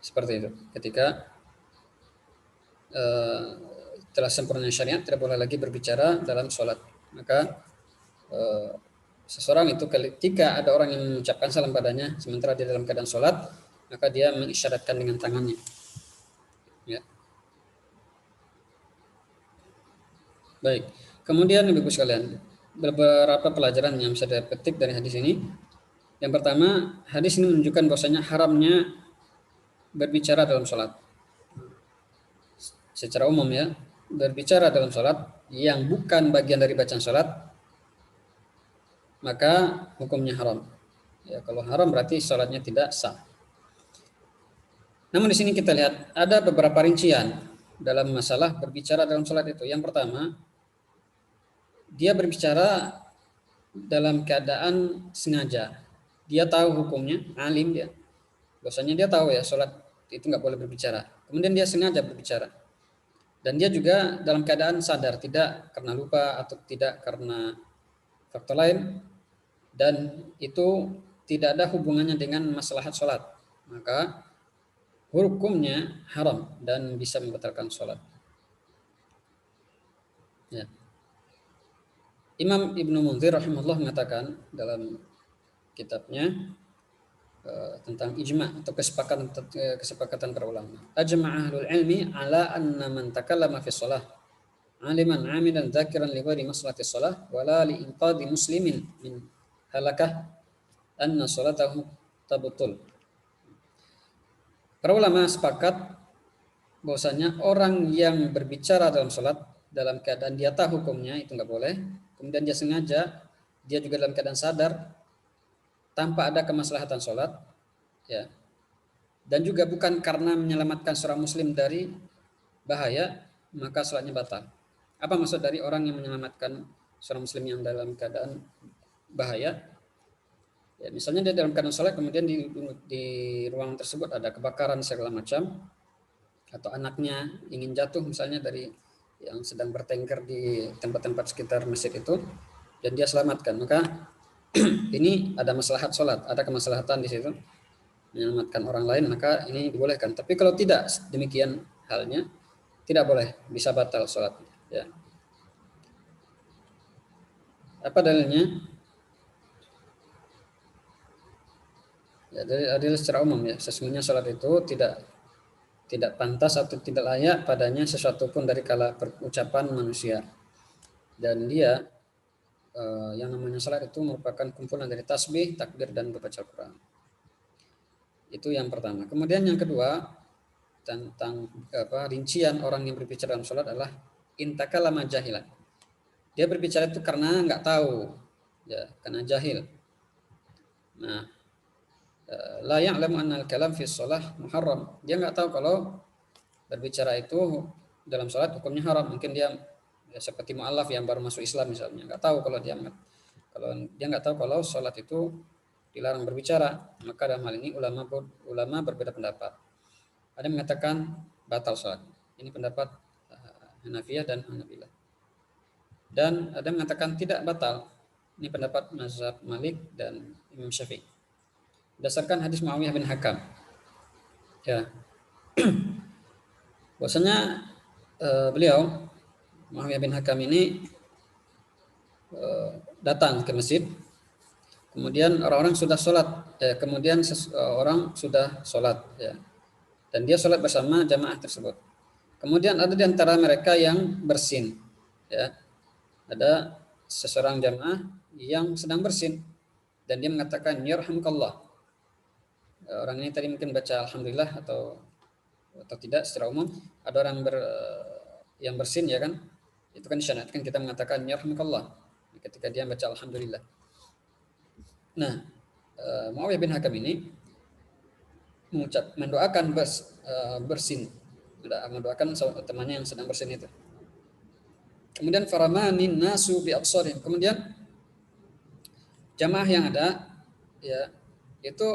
Seperti itu. Ketika telah sempurna syariat, tidak boleh lagi berbicara dalam sholat. Maka seseorang itu ketika ada orang yang mengucapkan salam padanya sementara dia dalam keadaan sholat, maka dia mengisyaratkan dengan tangannya. Ya. Baik. Kemudian Ibu sekalian, beberapa pelajaran yang bisa dipetik dari hadis ini. Yang pertama, hadis ini menunjukkan bahwasanya haramnya berbicara dalam sholat. Secara umum ya, berbicara dalam sholat yang bukan bagian dari bacaan sholat, maka hukumnya haram. Ya, kalau haram berarti sholatnya tidak sah. Namun di sini kita lihat ada beberapa rincian dalam masalah berbicara dalam sholat itu. Yang pertama, dia berbicara dalam keadaan sengaja. Dia tahu hukumnya, alim dia. Bahwasanya dia tahu ya sholat itu nggak boleh berbicara. Kemudian dia sengaja berbicara. Dan dia juga dalam keadaan sadar, tidak karena lupa atau tidak karena faktor lain. Dan itu tidak ada hubungannya dengan maslahat sholat. Maka hukumnya haram dan bisa membatalkan sholat. Ya. Imam Ibnu Munzir rahimahullah mengatakan dalam kitabnya tentang ijma' atau kesepakatan para ulama. Ajma'a ahlul ilmi ala anna man takallama fi shalah aliman 'amidan dzakiran li ghairi maslahati shalah wala li inqadhi muslimin min halakah anna shalatahu tabtul. Para ulama sepakat bahwasanya orang yang berbicara dalam salat dalam keadaan dia tahu hukumnya itu nggak boleh, kemudian dia sengaja, dia juga dalam keadaan sadar tanpa ada kemaslahatan salat, ya, dan juga bukan karena menyelamatkan seorang muslim dari bahaya, maka salatnya batal. Apa maksud dari orang yang menyelamatkan seorang muslim yang dalam keadaan bahaya? Ya, misalnya dia dalam keadaan sholat, kemudian di ruang tersebut ada kebakaran segala macam, atau anaknya ingin jatuh misalnya dari yang sedang bertengkar di tempat-tempat sekitar masjid itu, dan dia selamatkan, maka ini ada maslahat sholat, ada kemaslahatan di situ menyelamatkan orang lain, maka ini dibolehkan. Tapi kalau tidak demikian halnya, tidak boleh, bisa batal sholat. Ya. Apa dalilnya? Ya, dari adil secara umum ya, sesungguhnya sholat itu tidak pantas atau tidak layak padanya sesuatu pun dari kala ucapan manusia. Dan dia yang namanya sholat itu merupakan kumpulan dari tasbih, takbir, dan membaca Al-Quran. Itu yang pertama. Kemudian yang kedua tentang rincian orang yang berbicara dalam sholat adalah intakalama jahilan. Dia berbicara itu karena nggak tahu, ya, karena jahil. Nah, la ya'lamu anna al-kalam fi shalah muharram. Dia nggak tahu kalau berbicara itu dalam salat hukumnya haram. Mungkin dia ya, seperti mu'allaf yang baru masuk Islam misalnya, nggak tahu kalau dia nggak tahu kalau salat itu dilarang berbicara. Maka dalam hal ini ulama berbeda pendapat. Ada yang mengatakan batal salat. Ini pendapat Hanafiyah dan Hanabilah. Dan ada yang mengatakan tidak batal. Ini pendapat mazhab Malik dan Imam Syafi'i. Berdasarkan hadis Muawiyah bin Hakam, ya, bahwasanya beliau Muawiyah bin Hakam ini datang ke masjid kemudian orang-orang sudah sholat, kemudian orang sudah sholat, ya, dan dia sholat bersama jamaah tersebut. Kemudian ada di antara mereka yang bersin, ya, ada seseorang jamaah yang sedang bersin dan dia mengatakan yarhamukallah. Orang ini tadi mungkin baca alhamdulillah atau tidak secara umum. Ada orang yang bersin, ya kan, itu kan disyariatkan kita mengatakan yarhamukallah ketika dia baca alhamdulillah. Nah, Muawiyah bin Hakam ini mendoakan bersin, mendoakan temannya yang sedang bersin itu. Kemudian faramanin nasu bi absarihim. Kemudian jamaah yang ada, ya, itu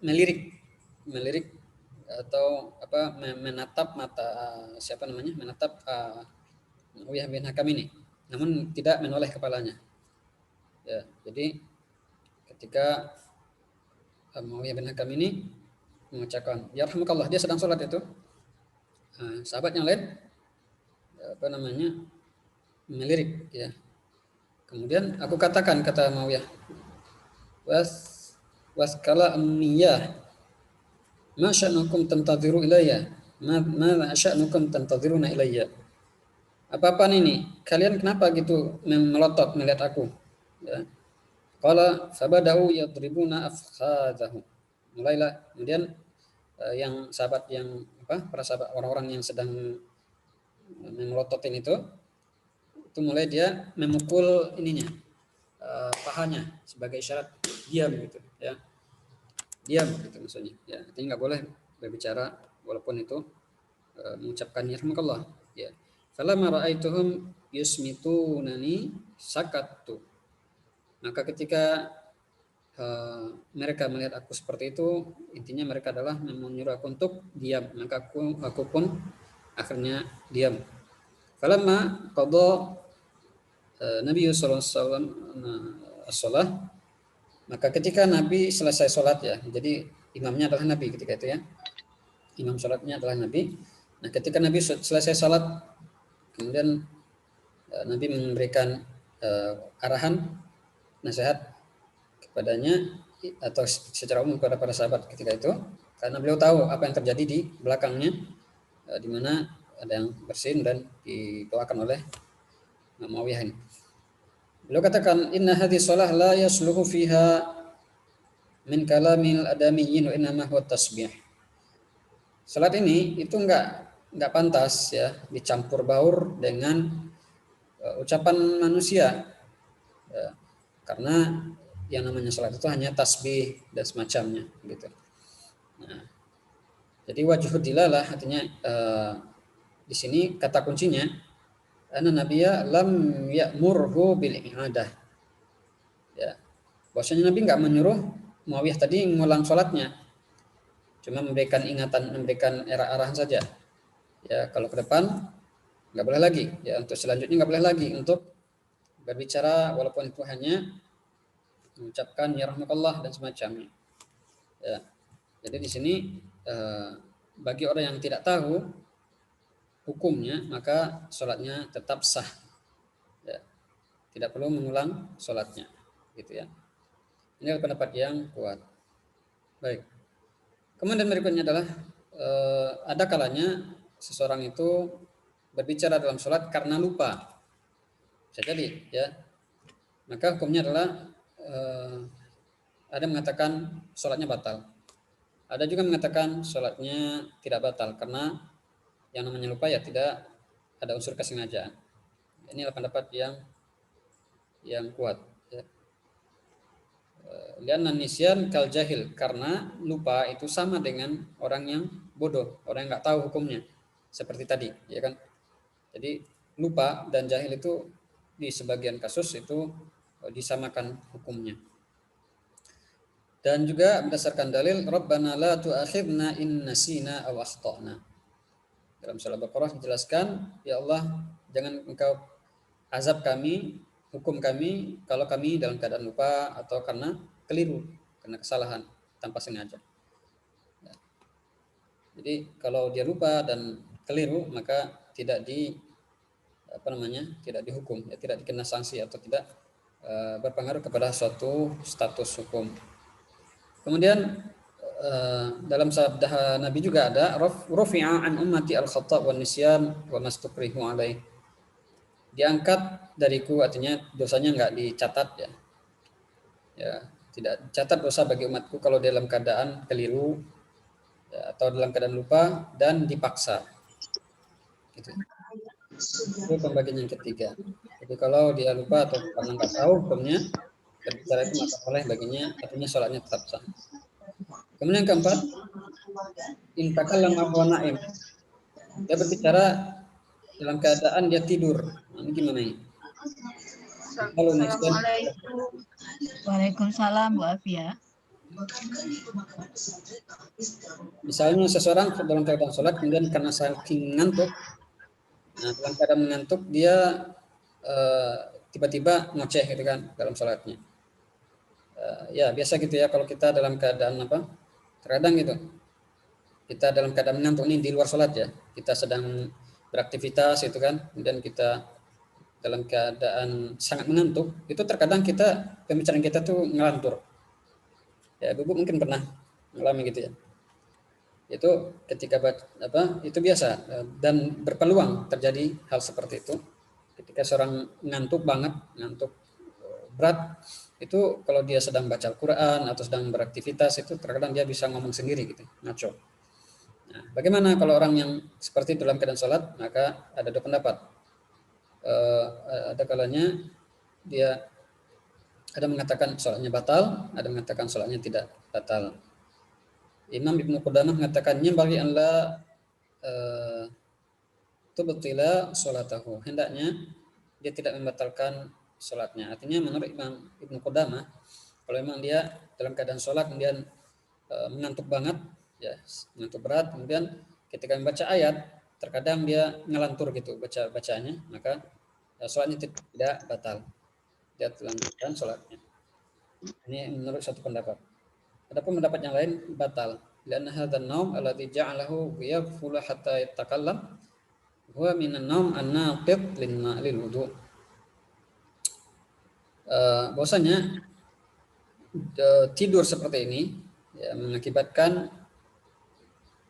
melirik atau menatap mata menatap Muawiyah bin Hakam ini, namun tidak menoleh kepalanya. Ya, jadi ketika Muawiyah bin Hakam ini mengucapkan yarhamukallah, dia sedang sholat itu, sahabat yang lain melirik, ya. Kemudian aku katakan, kata Muawiyah, waskala amniyah ma sya'nukum tantadhiru ilayya ma sya'nukum tantadhiruna ilayya. Apa-apaan ini? Kalian kenapa gitu melotot melihat aku? Ya. Qala fabada'u yadribuna afkhadahum. Mulailah kemudian yang sahabat yang para sahabat, orang-orang yang sedang memelototin itu mulai dia memukul ininya, pahanya sebagai isyarat diam gitu, ya. Diam gitu maksudnya. Ya, artinya nggak boleh berbicara walaupun itu mengucapkan yarhamukallah, ya. Falamma ra'aituhum yusmitunani sakattu. Maka ketika mereka melihat aku seperti itu, intinya mereka adalah menyuruh aku untuk diam, maka aku pun akhirnya diam. Falamma qada Nabi sallallahu alaihi wasallam as-shalah, maka ketika Nabi selesai sholat, ya, jadi imamnya adalah Nabi ketika itu, ya, imam sholatnya adalah Nabi. Nah, ketika Nabi selesai sholat, kemudian Nabi memberikan arahan, nasihat kepadanya atau secara umum kepada para sahabat ketika itu, karena beliau tahu apa yang terjadi di belakangnya, di mana ada yang bersin dan didoakan oleh Muawiyah ini. Beliau katakan, inna hadhihi shalah la yasluhu fiha min kalamil adamiyyin wa innama huwa tasbih. Salat ini itu enggak pantas, ya, dicampur baur dengan ucapan manusia, ya, karena yang namanya salat itu hanya tasbih dan semacamnya gitu. Nah, jadi wajhud dilalah artinya di sini kata kuncinya anna nabiyya lam ya'murhu bil i'adah. Ya. Bahwasanya Nabi enggak menyuruh Muawiyah tadi mengulang sholatnya, cuma memberikan ingatan, memberikan arahan saja. Ya, kalau ke depan enggak boleh lagi, ya, untuk selanjutnya enggak boleh lagi untuk berbicara walaupun itu hanya mengucapkan ya rahmatullah dan semacamnya. Ya. Jadi di sini bagi orang yang tidak tahu hukumnya, maka sholatnya tetap sah, ya, tidak perlu mengulang sholatnya, gitu, ya. Ini adalah pendapat yang kuat. Baik. Kemudian berikutnya adalah ada kalanya seseorang itu berbicara dalam sholat karena lupa, bisa jadi, ya. Maka hukumnya adalah ada yang mengatakan sholatnya batal, ada juga mengatakan sholatnya tidak batal karena yang namanya lupa, ya, tidak ada unsur kesengajaan. Ini adalah pendapat yang kuat, ya. Lianna nisyan kal jahil, karena lupa itu sama dengan orang yang bodoh, orang yang nggak tahu hukumnya, seperti tadi, ya kan. Jadi lupa dan jahil itu di sebagian kasus itu disamakan hukumnya. Dan juga berdasarkan dalil Rabbana la tu'akhidna in nasina aw akhtana. Dalam surah Al-Baqarah dijelaskan, ya Allah, jangan engkau azab kami, hukum kami kalau kami dalam keadaan lupa atau karena keliru, karena kesalahan tanpa sengaja. Ya. Jadi kalau dia lupa dan keliru, maka tidak tidak dihukum, ya, tidak dikena sanksi atau tidak berpengaruh kepada suatu status hukum. Kemudian dalam sabda Nabi juga ada rufi'a an ummati al-khata' wan nisyan wa mastukrihu alaih. Diangkat dariku, artinya dosanya enggak dicatat ya. Ya, tidak dicatat dosa bagi umatku kalau dalam keadaan keliru ya, atau dalam keadaan lupa dan dipaksa. Gitu. Itu pembagian yang ketiga. Jadi kalau dia lupa atau karena nggak tahu hukumnya, berbicara itu maka boleh baginya, artinya sholatnya tetap sah. Kemudian yang keempat, intakallama huwa na'im. Dia berbicara dalam keadaan dia tidur. Nah, ini gimana ini? Kalau Waalaikumsalam Bu Afia. misalnya seseorang dalam keadaan sholat kemudian karena saking ngantuk, nah dalam keadaan mengantuk dia tiba-tiba ngoceh gitu kan dalam sholatnya. Ya biasa gitu ya kalau kita dalam keadaan apa? Terkadang gitu. Kita dalam keadaan mengantuk ini di luar sholat ya. Kita sedang beraktivitas itu kan, kemudian kita dalam keadaan sangat mengantuk, itu terkadang pembicaraan kita tuh ngelantur. Ya, Ibu mungkin pernah mengalami gitu ya. Itu ketika itu biasa dan berpeluang terjadi hal seperti itu. Ketika seorang ngantuk banget, ngantuk berat, itu kalau dia sedang baca Al-Quran atau sedang beraktivitas itu terkadang dia bisa ngomong sendiri gitu, ngaco. Nah, bagaimana kalau orang yang seperti itu dalam keadaan sholat? Maka ada dua pendapat. Ada kalanya dia ada mengatakan sholatnya batal, ada mengatakan sholatnya tidak batal. Imam Ibnu Qudamah mengatakannya bagi Allah tubtila sholatahu. Hendaknya dia tidak membatalkan sholatnya. Artinya menurut Imam Ibnu Qudamah, kalau memang dia dalam keadaan sholat kemudian mengantuk banget, ya mengantuk berat, kemudian ketika membaca ayat terkadang dia ngelantur gitu bacanya, maka sholatnya tidak batal. Dia lanjutkan sholatnya. Ini menurut satu pendapat. Adapun pendapat yang lain batal. Karena hadzal naum alladzi ja'alahu yaghfulu hatta yatakallam huwa minan naum an-naqid lil wudu. Bahwasanya tidur seperti ini ya, mengakibatkan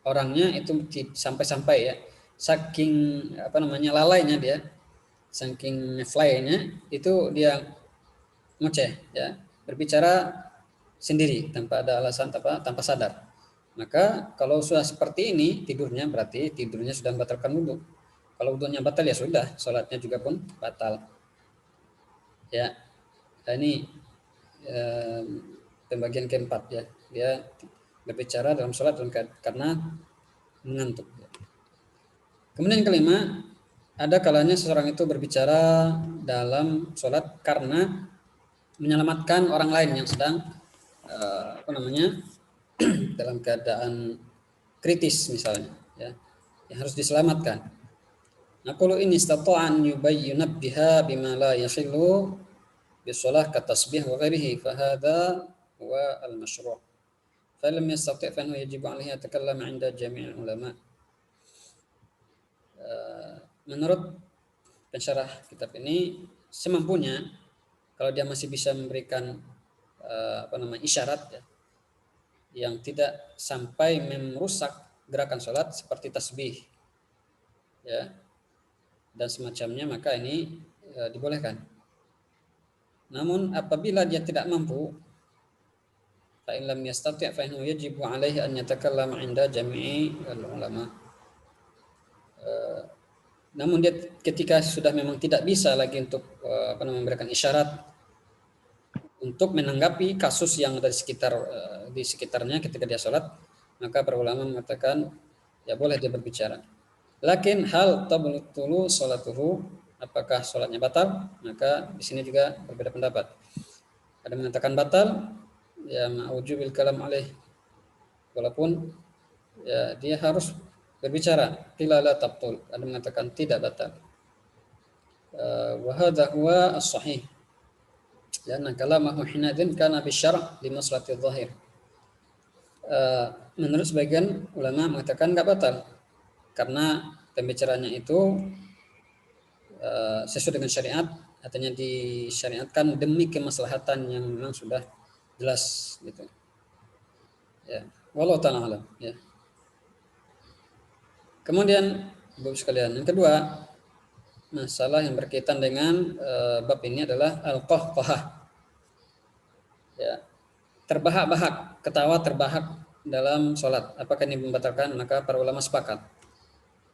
orangnya itu sampai-sampai ya saking lalainya dia, saking fly-nya itu dia ngoceh ya, berbicara sendiri tanpa ada alasan tanpa sadar. Maka kalau sudah seperti ini tidurnya berarti tidurnya sudah membatalkan wudu. Kalau wudunya batal ya sudah, sholatnya juga pun batal. Ya, nah ini pembagian keempat ya. Dia berbicara dalam sholat karena mengantuk. Kemudian yang kelima, ada kalanya seseorang itu berbicara dalam sholat karena menyelamatkan orang lain yang sedang dalam keadaan kritis misalnya ya, yang harus diselamatkan. Naqulu in istata'a an yubayyinabbiha bima la yahillu bisalah katasbih wa ghairihi fa hadha huwa al-masyru'. Fa lam yastati' fa yajibu 'alaihi yatakallam 'inda jami'il ulama. Menurut pensyarah kitab ini semampunya kalau dia masih bisa memberikan isyarat ya, yang tidak sampai merusak gerakan sholat seperti tasbih ya dan semacamnya, maka ini dibolehkan. Namun apabila dia tidak mampu, fa in lam yastati' fa innahu yajibu 'alaihi an yatakallama 'inda jami'i ulama. Namun dia ketika sudah memang tidak bisa lagi untuk memberikan isyarat untuk menanggapi kasus yang ada di sekitarnya ketika dia sholat, maka para ulama mengatakan ya boleh dia berbicara. Lakin hal tabtulu sholatuhu, apakah sholatnya batal? Maka di sini juga berbeda pendapat. Ada mengatakan batal, ya ma'ujubil kalam alaih, walaupun ya dia harus berbicara. Qila la tabtul, ada mengatakan tidak batal. Wa hadha huwa as-sahih. Karena kalamahu hinadzin kana bisyara' li maslahati dhahir. Menurut sebagian ulama mengatakan enggak batal karena pembicaraannya itu sesuai dengan syariat artinya disyariatkan demi kemaslahatan yang memang sudah jelas gitu. Ya, wallahu ta'ala alam ya. Kemudian Bapak sekalian, yang kedua, masalah yang berkaitan dengan bab ini adalah al-qahqahah. Ya, terbahak-bahak, ketawa terbahak dalam sholat. Apakah ini membatalkan? Maka para ulama sepakat.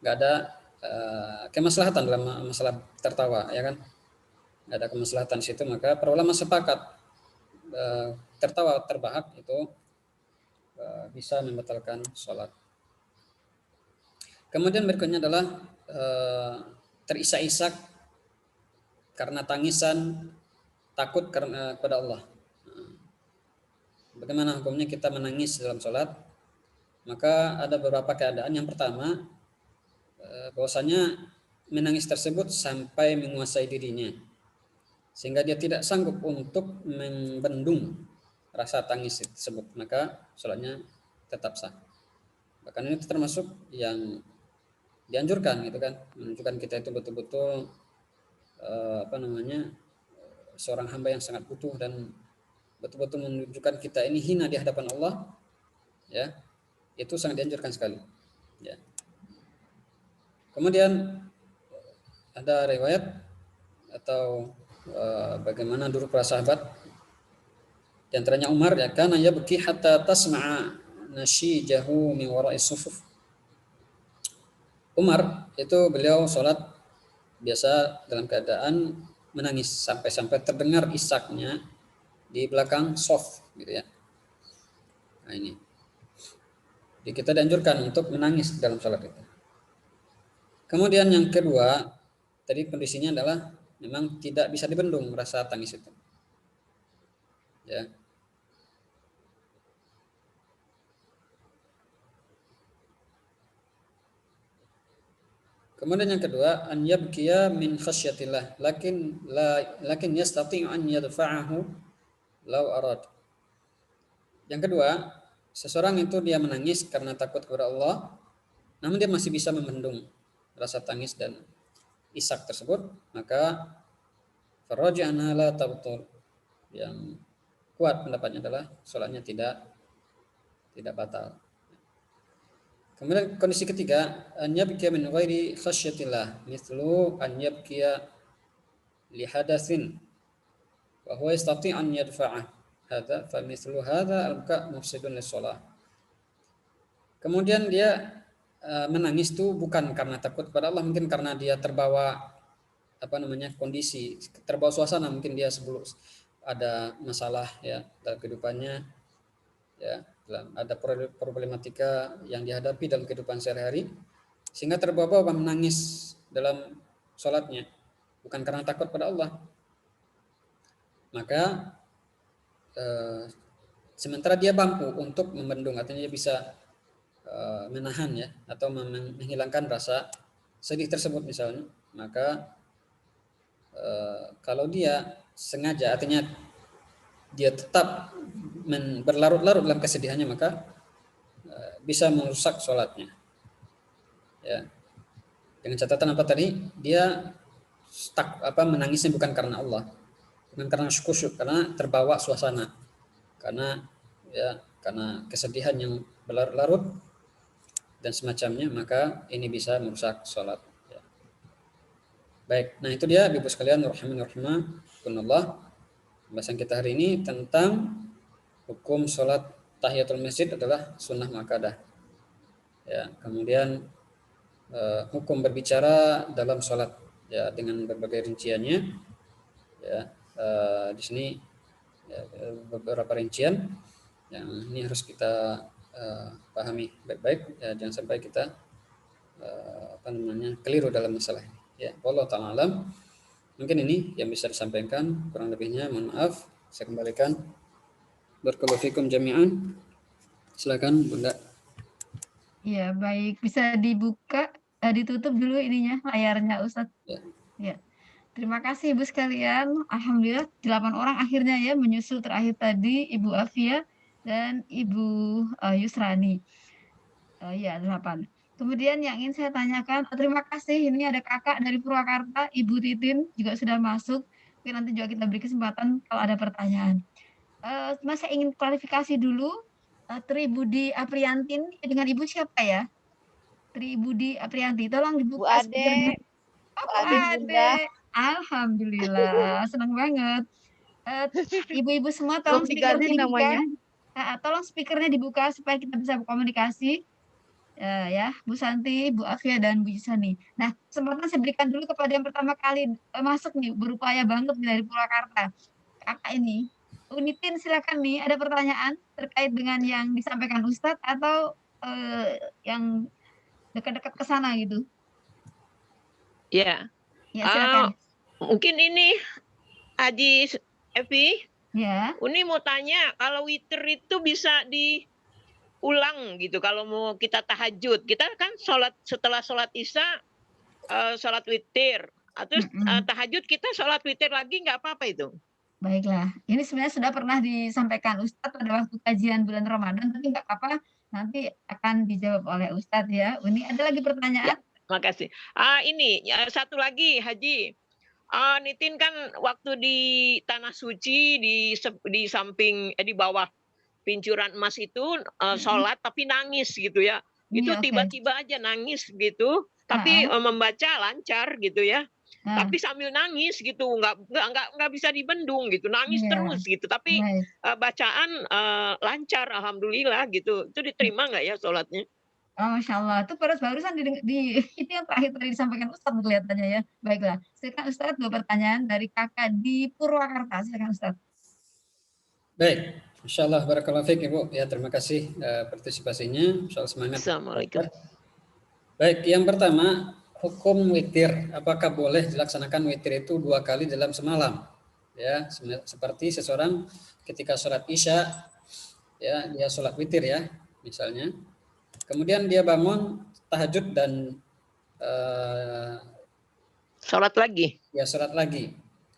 Nggak ada kemaslahatan dalam masalah tertawa, ya kan? Nggak ada kemaslahatan situ, maka para ulama sepakat tertawa terbahak itu bisa membatalkan sholat. Kemudian berikutnya adalah terisak-isak karena tangisan, takut karena kepada Allah. Bagaimana hukumnya kita menangis dalam sholat? Maka ada beberapa keadaan. Yang pertama, bahwasanya menangis tersebut sampai menguasai dirinya, sehingga dia tidak sanggup untuk membendung rasa tangis tersebut, maka sholatnya tetap sah. Bahkan ini termasuk yang dianjurkan gitu kan, menunjukkan kita itu betul-betul seorang hamba yang sangat butuh dan betul-betul menunjukkan kita ini hina di hadapan Allah, ya, itu sangat dianjurkan sekali, ya. Kemudian ada riwayat atau bagaimana dulu para sahabat, di antaranya Umar, ya, kana yabki hatta tasma'a nasyijahu min wara'is sufuf. Umar itu beliau sholat biasa dalam keadaan menangis sampai-sampai terdengar isaknya di belakang sof gitu ya. Nah ini. Jadi kita dianjurkan untuk menangis dalam sholat itu. Kemudian yang kedua, tadi kondisinya adalah memang tidak bisa dibendung rasa tangis itu. Ya. Kemudian yang kedua, an yabkiya min khasyatillah, lakin yastati'u an yadfa'ahu law arad. Yang kedua, seseorang itu dia menangis karena takut kepada Allah, namun dia masih bisa membendung rasa tangis dan isak tersebut, maka faraja'na la tabtul. Yang kuat pendapatnya adalah sholatnya tidak batal. Kemudian kondisi ketiga, an yabkiya min ghairi khasyatillah, mithlu an yabkiya li hadatsin wa huwa yastati' an yadfa'ah. Hadza fa mithlu hadza al-buka' mufsidun lis-shalah. Kemudian dia menangis itu bukan karena takut kepada Allah, mungkin karena dia terbawa kondisi, terbawa suasana, mungkin dia sebelum ada masalah ya dalam kehidupannya, ya, ada problematika yang dihadapi dalam kehidupan sehari-hari, sehingga terbawa menangis dalam sholatnya, bukan karena takut pada Allah. Maka sementara dia mampu untuk membendung, artinya dia bisa menahan ya, atau menghilangkan rasa sedih tersebut misalnya, maka kalau dia sengaja, artinya dia tetap berlarut-larut dalam kesedihannya, maka bisa merusak sholatnya. Ya. Dengan catatan apa tadi? Dia menangisnya bukan karena Allah, bukan karena khusyuk, karena terbawa suasana, karena kesedihan yang berlarut-larut dan semacamnya, maka ini bisa merusak sholat. Ya. Baik, nah itu dia Ibu sekalian rahimakumullah. Pembahasan kita hari ini tentang hukum sholat tahiyatul masjid adalah sunnah muakkadah. Ya, kemudian hukum berbicara dalam sholat ya dengan berbagai rinciannya. Ya, di sini ya, beberapa rincian yang ini harus kita pahami baik-baik. Ya, jangan sampai kita keliru dalam masalah ini. Ya, wallahu ta'ala alam. Mungkin ini yang bisa disampaikan, kurang lebihnya mohon maaf. Saya kembalikan. Barakallahu fikum jami'an. Silakan Bunda. Ya, baik. Bisa dibuka, ditutup dulu ininya, layarnya Ustadz. Ya. Ya. Terima kasih Ibu sekalian. Alhamdulillah 8 orang akhirnya ya, menyusul terakhir tadi Ibu Afia dan Ibu Yusrani. Ya, 8. Kemudian yang ingin saya tanyakan, terima kasih, ini ada kakak dari Purwakarta, Ibu Titin juga sudah masuk. Mungkin nanti juga kita beri kesempatan kalau ada pertanyaan. Mas saya ingin klarifikasi dulu, Tri Budi Apriyanti ini dengan Ibu siapa ya? Tri Budi Apriyanti, tolong Bu dibuka speakernya. Ade, Oh, Bu Bu Ade Bunda. Ade. Alhamdulillah, senang banget. Ibu-ibu semua Belum tolong speakernya diganti dibuka. namanya. Tolong speakernya dibuka supaya kita bisa berkomunikasi. Ya, Bu Santi, Bu Afia, dan Bu Yusani. Nah, kesempatan saya berikan dulu kepada yang pertama kali masuk nih, berupaya banget nih dari Purwakarta. Kakak ini, Unitin silakan nih, ada pertanyaan terkait dengan yang disampaikan Ustadz atau yang dekat-dekat ke sana gitu. Ya, Ya, silakan. mungkin ini Haji Evi, Ya. Uni mau tanya, kalau witir itu bisa diulang gitu, kalau mau kita tahajud. Kita kan setelah sholat isya, sholat witir. Terus tahajud kita sholat witir lagi nggak apa-apa itu? Baiklah, ini sebenarnya sudah pernah disampaikan Ustadz pada waktu kajian bulan Ramadan, tapi nggak apa-apa, nanti akan dijawab oleh Ustadz ya. Uni, ada lagi pertanyaan? Ya, makasih. Ini satu lagi, Haji. Nitin kan waktu di Tanah Suci di samping di bawah pincuran emas itu sholat tapi nangis gitu ya. Itu Iya, oke. tiba-tiba aja nangis gitu, tapi membaca lancar gitu ya. Tapi sambil nangis gitu, nggak bisa dibendung gitu, nangis Iya, terus gitu. Tapi baik. bacaan lancar, alhamdulillah gitu. Itu diterima nggak ya sholatnya? Oh, Masya Allah, itu barusan itu yang terakhir tadi disampaikan Ustadz kelihatannya ya. Baiklah, silakan Ustadz, 2 pertanyaan dari kakak di Purwakarta. Silakan Ustadz. Baik, Insya Allah barakallahu fiik Ibu. Ya, terima kasih partisipasinya. Insya Allah semangat. Assalamualaikum. Baik, yang pertama hukum witir. Apakah boleh dilaksanakan witir itu 2 kali dalam semalam? Ya, seperti seseorang ketika sholat isya, ya dia sholat witir ya, misalnya. Kemudian dia bangun tahajud dan sholat lagi. Ya, sholat lagi.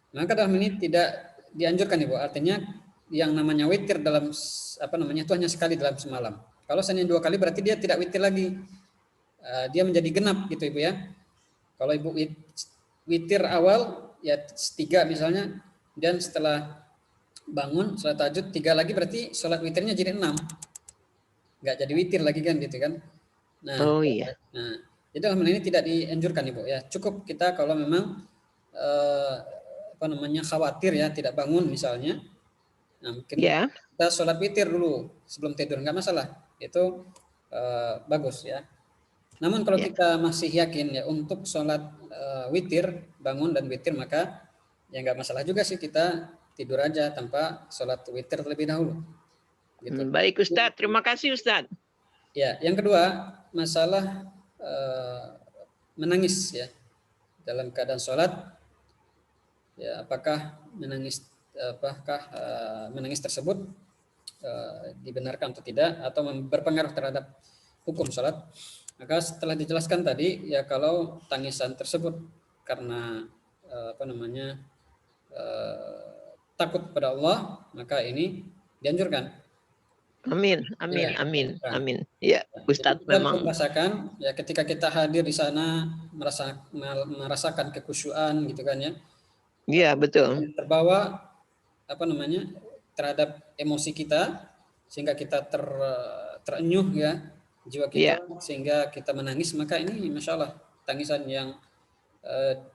Maka dalam ini tidak dianjurkan Ibu. Artinya yang namanya witir dalam itu hanya sekali dalam semalam. Kalau seandainya 2 kali berarti dia tidak witir lagi. Dia menjadi genap gitu Ibu ya. Kalau Ibu witir awal ya 3 misalnya, dan setelah bangun sholat tahajud 3 lagi, berarti sholat witirnya jadi 6. Nggak jadi witir lagi kan gitu kan. Nah, oh iya. Nah, jadi dalam ini tidak dianjurkan Ibu ya. Cukup kita kalau memang khawatir ya tidak bangun misalnya. Nah, mungkin kita sholat witir dulu sebelum tidur, nggak masalah. Itu bagus ya. Namun kalau kita masih yakin ya untuk sholat witir, bangun dan witir, maka ya nggak masalah juga sih kita tidur aja tanpa sholat witir terlebih dahulu. Gitu. Baik Ustadz, terima kasih Ustadz. Ya, yang kedua masalah menangis ya dalam keadaan sholat. Ya, apakah menangis tersebut dibenarkan atau tidak, atau berpengaruh terhadap hukum sholat? Maka setelah dijelaskan tadi ya, kalau tangisan tersebut karena takut kepada Allah, maka ini dianjurkan. Amin, amin, ya, amin, amin. Ya, Ustadz memang merasakan ya ketika kita hadir di sana merasakan kekhusyuan gitu kan ya. Iya, betul. Terbawa terhadap emosi kita sehingga kita terenyuh ya jiwa kita, sehingga kita menangis, maka ini Masya Allah tangisan yang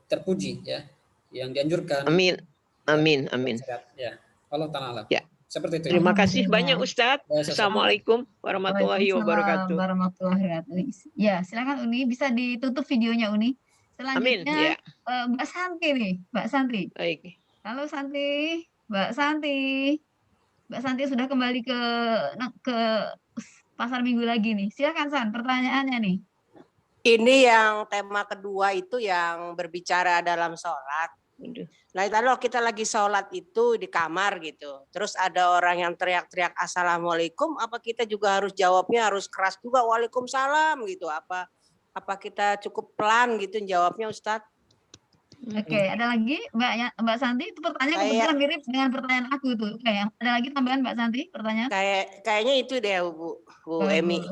terpuji ya, yang dianjurkan. Amin, amin, amin. Ya, Allah Ta'ala. Ya. Seperti itu. Terima kasih banyak Ustadz. Assalamualkum warahmatullahi wabarakatuh. Warahmatullahi wabarakatuh. Ya, silakan Uni, bisa ditutup videonya Uni. Selanjutnya Mbak Santi nih, Mbak Santi. Baik. Halo Santi, Mbak Santi. Mbak Santi sudah kembali ke pasar minggu lagi nih. Silakan San, pertanyaannya nih. Ini yang tema kedua itu yang berbicara dalam sholat. Nah, kalau kita lagi sholat itu di kamar gitu, terus ada orang yang teriak-teriak assalamualaikum, apa kita juga harus jawabnya harus keras juga waalaikumsalam gitu? Apa kita cukup pelan gitu jawabnya Ustadz? Oke, ada lagi Mbak Santi, itu pertanyaan kebetulan mirip dengan pertanyaan aku tuh. Oke, ada lagi tambahan Mbak Santi pertanyaan? Kayaknya itu deh Bu Emi.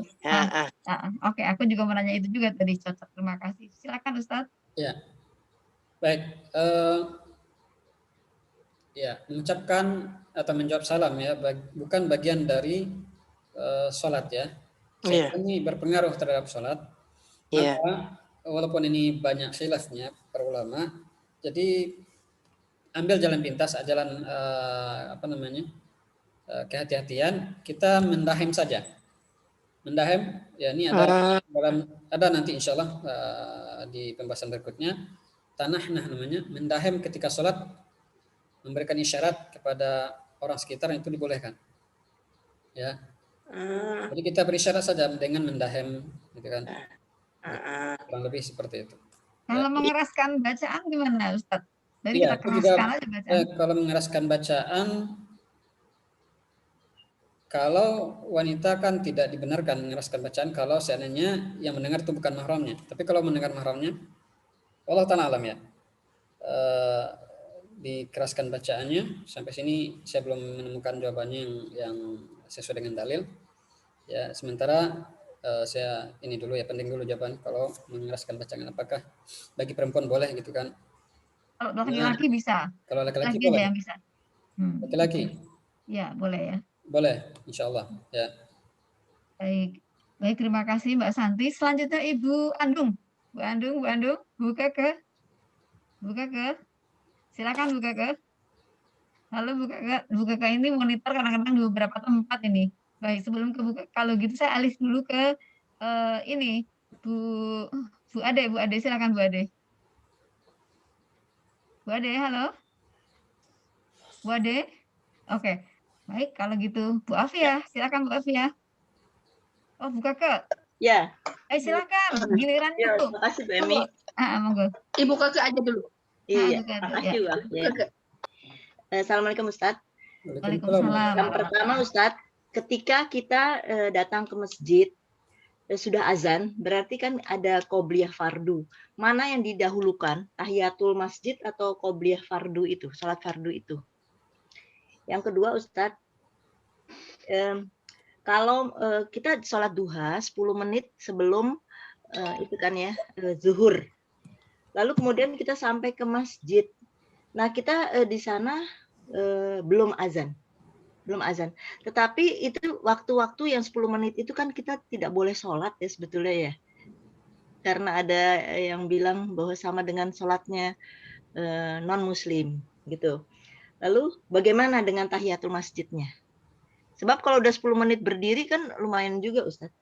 Oke, aku juga mau nanya itu juga tadi, cocok. Terima kasih. Silakan Ustadz. Ya. Baik, ya mengucapkan atau menjawab salam ya, bukan bagian dari sholat ya. Iya. Ini berpengaruh terhadap sholat. Iya. Maka walaupun ini banyak khilafnya para ulama, jadi ambil jalan pintas, jalan kehati-hatian, kita mendahem saja. Mendahem, ya ini ada nanti insya Allah di pembahasan berikutnya. Tanah namanya, mendahem ketika sholat, memberikan isyarat kepada orang sekitar itu dibolehkan. Ya. Jadi kita berisyarat saja dengan mendahem, gitu kan. Kurang lebih seperti itu. Kalau mengeraskan bacaan gimana, Ustadz? Jadi Iya, kita keraskan aja bacaan. kalau mengeraskan bacaan, kalau wanita kan tidak dibenarkan mengeraskan bacaan kalau seandainya yang mendengar itu bukan mahramnya. Tapi kalau mendengar mahramnya, Allah Ta'ala alam ya. Dikeraskan bacaannya. Sampai sini saya belum menemukan jawabannya yang sesuai dengan dalil. Ya, sementara saya ini dulu ya, penting dulu jawaban kalau mengeraskan bacaan, apakah bagi perempuan boleh gitu kan? Kalau laki-laki bisa. Kalau laki-laki Laki boleh. aja yang bisa. Laki-laki. Ya, boleh ya. Boleh, insya Allah. Ya. Baik, terima kasih Mbak Santi. Selanjutnya Ibu Andung. Bu Andung, buka ke. Silakan buka ke. Halo buka ke ini monitor kadang-kadang di beberapa tempat ini. Baik, sebelum ke buka, kalau gitu saya alih dulu ke ini Bu Ade, silakan Bu Ade. Bu Ade, halo. Bu Ade. Oke. Baik, kalau gitu Bu Afia, silakan Bu Afia. Oh, buka ke. Ya. Silakan, giliran Ya, itu. terima kasih Bu Emi. Monggo. Ibu Keke aja dulu. Iya, terima kasih Bu. Assalamualaikum Ustadz. Waalaikumsalam. Yang pertama Ustadz, ketika kita datang ke masjid, sudah azan, berarti kan ada qobliyah fardu. Mana yang didahulukan, tahiyatul masjid atau qobliyah fardu itu, salat fardu itu? Yang kedua Ustadz, kalau kita sholat duha 10 menit sebelum itu kan ya zuhur, lalu kemudian kita sampai ke masjid, nah kita di sana belum azan, tetapi itu waktu-waktu yang 10 menit itu kan kita tidak boleh sholat ya sebetulnya ya, karena ada yang bilang bahwa sama dengan sholatnya non muslim gitu. Lalu bagaimana dengan tahiyatul masjidnya? Sebab kalau udah 10 menit berdiri kan lumayan juga Ustadz.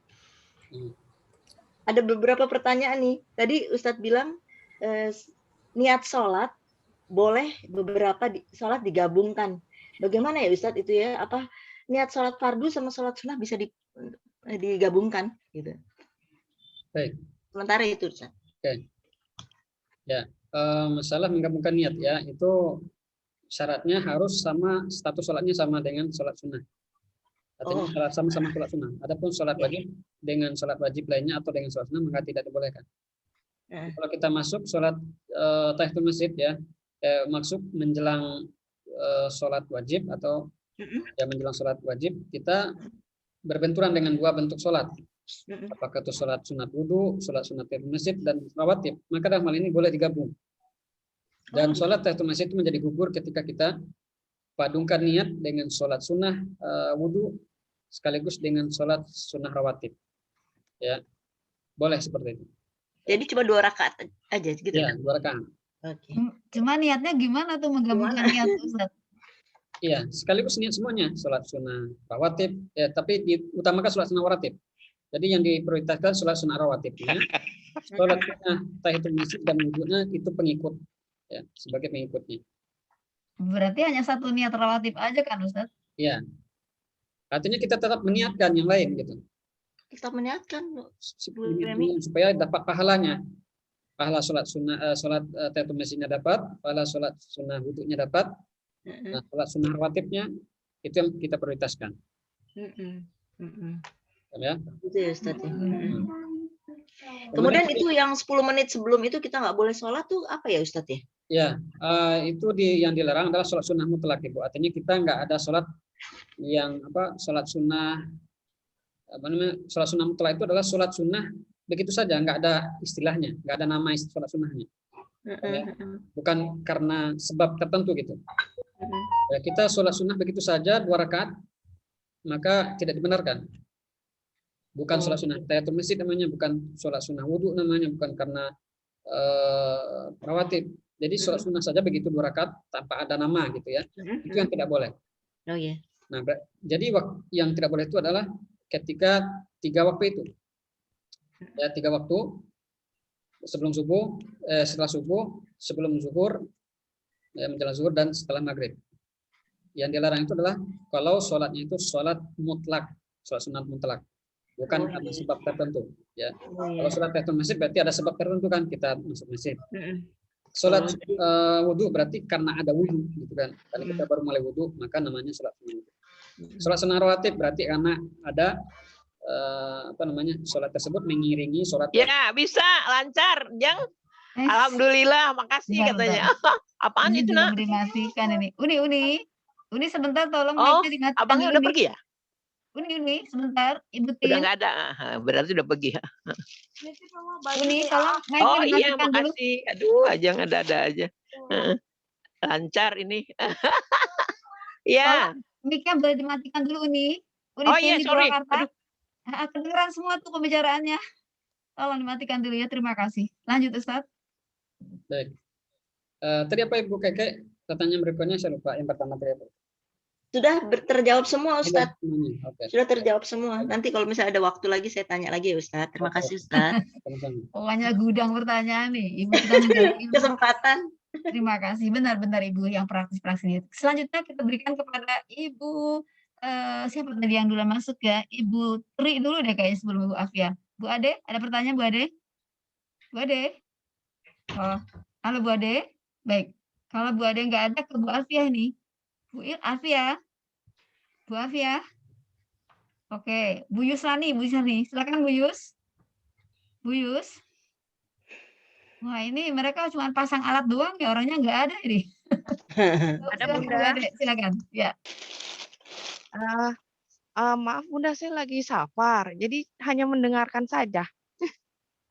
Ada beberapa pertanyaan nih. Tadi Ustadz bilang niat sholat boleh beberapa sholat digabungkan. Bagaimana ya Ustadz itu ya? Apa niat sholat fardu sama sholat sunnah bisa digabungkan gitu? Baik. Sementara itu Ustadz. Oke. Ya, masalah menggabungkan niat ya, itu syaratnya harus sama, status sholatnya sama dengan sholat sunnah. Artinya sama-sama sholat sunnah. Adapun sholat wajib dengan sholat wajib lainnya atau dengan sholat sunnah maka tidak dibolehkan. Kalau kita masuk sholat tahiyatul masjid ya, maksud menjelang sholat wajib atau ya menjelang sholat wajib, kita berbenturan dengan dua bentuk sholat. Apakah itu sholat sunat wudu, sholat sunat tahiyatul masjid dan rawatib, maka dalam hal ini boleh digabung. Dan sholat tahiyatul masjid itu menjadi gugur ketika kita padungkan niat dengan sholat sunnah wudu sekaligus dengan sholat sunnah rawatib. Ya, boleh seperti itu. Jadi cuma 2 rakaat aja gitu? Ya, 2 rakaat. Oke. Cuma niatnya gimana tuh menggabungkan niat Ustaz? Iya, sekaligus niat semuanya, sholat sunnah rawatib, ya, tapi diutamakan sholat sunnah rawatib. Jadi yang diprioritaskan sholat sunnah rawatibnya, sholat sunnah tahiyatul masjid dan wudunya itu pengikut, ya, sebagai pengikutnya. Berarti hanya satu niat rawatib aja kan Ustaz? Iya. Artinya kita tetap meniatkan yang lain gitu. Kita meniatkan supaya dapat pahalanya. Pahala sholat sunnah, sholat tahiyatul masjidnya dapat, pahala sholat sunnah wudunya dapat. Nah, sholat sunnah rawatibnya itu yang kita prioritaskan. Ya. Itu ya Ustaz. Kemudian itu yang 10 menit sebelum itu kita nggak boleh sholat tuh apa ya Ustaz ya? Ya, itu yang dilarang adalah sholat sunnah mutlak, Ibu. Artinya kita nggak ada sholat yang sholat sunnah sholat sunnah mutlak itu adalah sholat sunnah begitu saja, nggak ada istilahnya, nggak ada nama sholat sunnahnya. Bukan karena sebab tertentu gitu. Ya, kita sholat sunnah begitu saja 2 rakaat, maka tidak dibenarkan. Bukan sholat sunnah tahiyatul masjid namanya, bukan sholat sunnah wudhu namanya, bukan karena rawatib. Jadi sholat sunnah saja begitu 2 rakaat tanpa ada nama gitu ya. Itu yang tidak boleh. Oh ya. Nah, jadi yang tidak boleh itu adalah ketika 3 waktu itu. Ya, 3 waktu sebelum subuh, setelah subuh, sebelum zuhur, ya, menjelang zuhur dan setelah maghrib. Yang dilarang itu adalah kalau sholatnya itu sholat mutlak, sholat sunat mutlak, bukan ada sebab tertentu. Ya, kalau sholat tahiyatul masjid berarti ada sebab tertentu kan kita masuk masjid. Sholat wudhu berarti karena ada wudhu, gitu kan? Karena kita baru mulai wudhu, maka namanya sholat sunat. Sholat sunat rawatib berarti karena ada sholat tersebut mengiringi sholat. Ya, bisa lancar, Jang. Alhamdulillah, makasih katanya. Apaan ini itu, belum Nak? dimatikan ini. Uni sebentar tolong Oh, mic-nya dimatikan abangnya dulu udah nih. pergi ya? Uni sebentar, Ibu Udah Tin. nggak ada, berarti udah pergi ya. Uni tolong mic-nya Oh iya, dimatikan dulu. makasih. Aduh, Ajang ada aja. Lancar ini. Ya. Mic-nya boleh dimatikan dulu Uni. Oh Tin iya, di sorry. Purwakarta. Aduh. Kedengeran semua tuh pembicaraannya. Tolong dimatikan dulu ya, terima kasih. Lanjut Ustaz. Baik. Tadi apa Ibu Keke? Pertanyaan berikutnya saya lupa. Yang pertama tadi apa? Sudah terjawab semua Ustadz. Okay. Sudah terjawab semua. Nanti kalau misalnya ada waktu lagi saya tanya lagi ya Ustadz. Terima kasih Ustadz. Pokoknya gudang pertanyaan nih. Ibu kita menjadi kesempatan. Terima kasih. Benar-benar Ibu yang praktis-praktis. Selanjutnya kita berikan kepada Ibu siapa tadi yang dulu masuk ya? Ibu Tri dulu deh kayaknya sebelum Ibu Afia. Bu Ade, ada pertanyaan Bu Ade? Bu Ade? Oh, halo Bu Ade. Baik. Kalau Bu Ade nggak ada ke Bu Afia nih. Bu Afia. Bu Afia. Oke, Bu Yusrani, silakan Bu Yus. Bu Yus. Wah, ini mereka cuma pasang alat doang ya, orangnya nggak ada ini. Ada Silakan, Bunda. Bu Ade, silakan. Ya. Maaf Bunda, saya lagi safar, jadi hanya mendengarkan saja.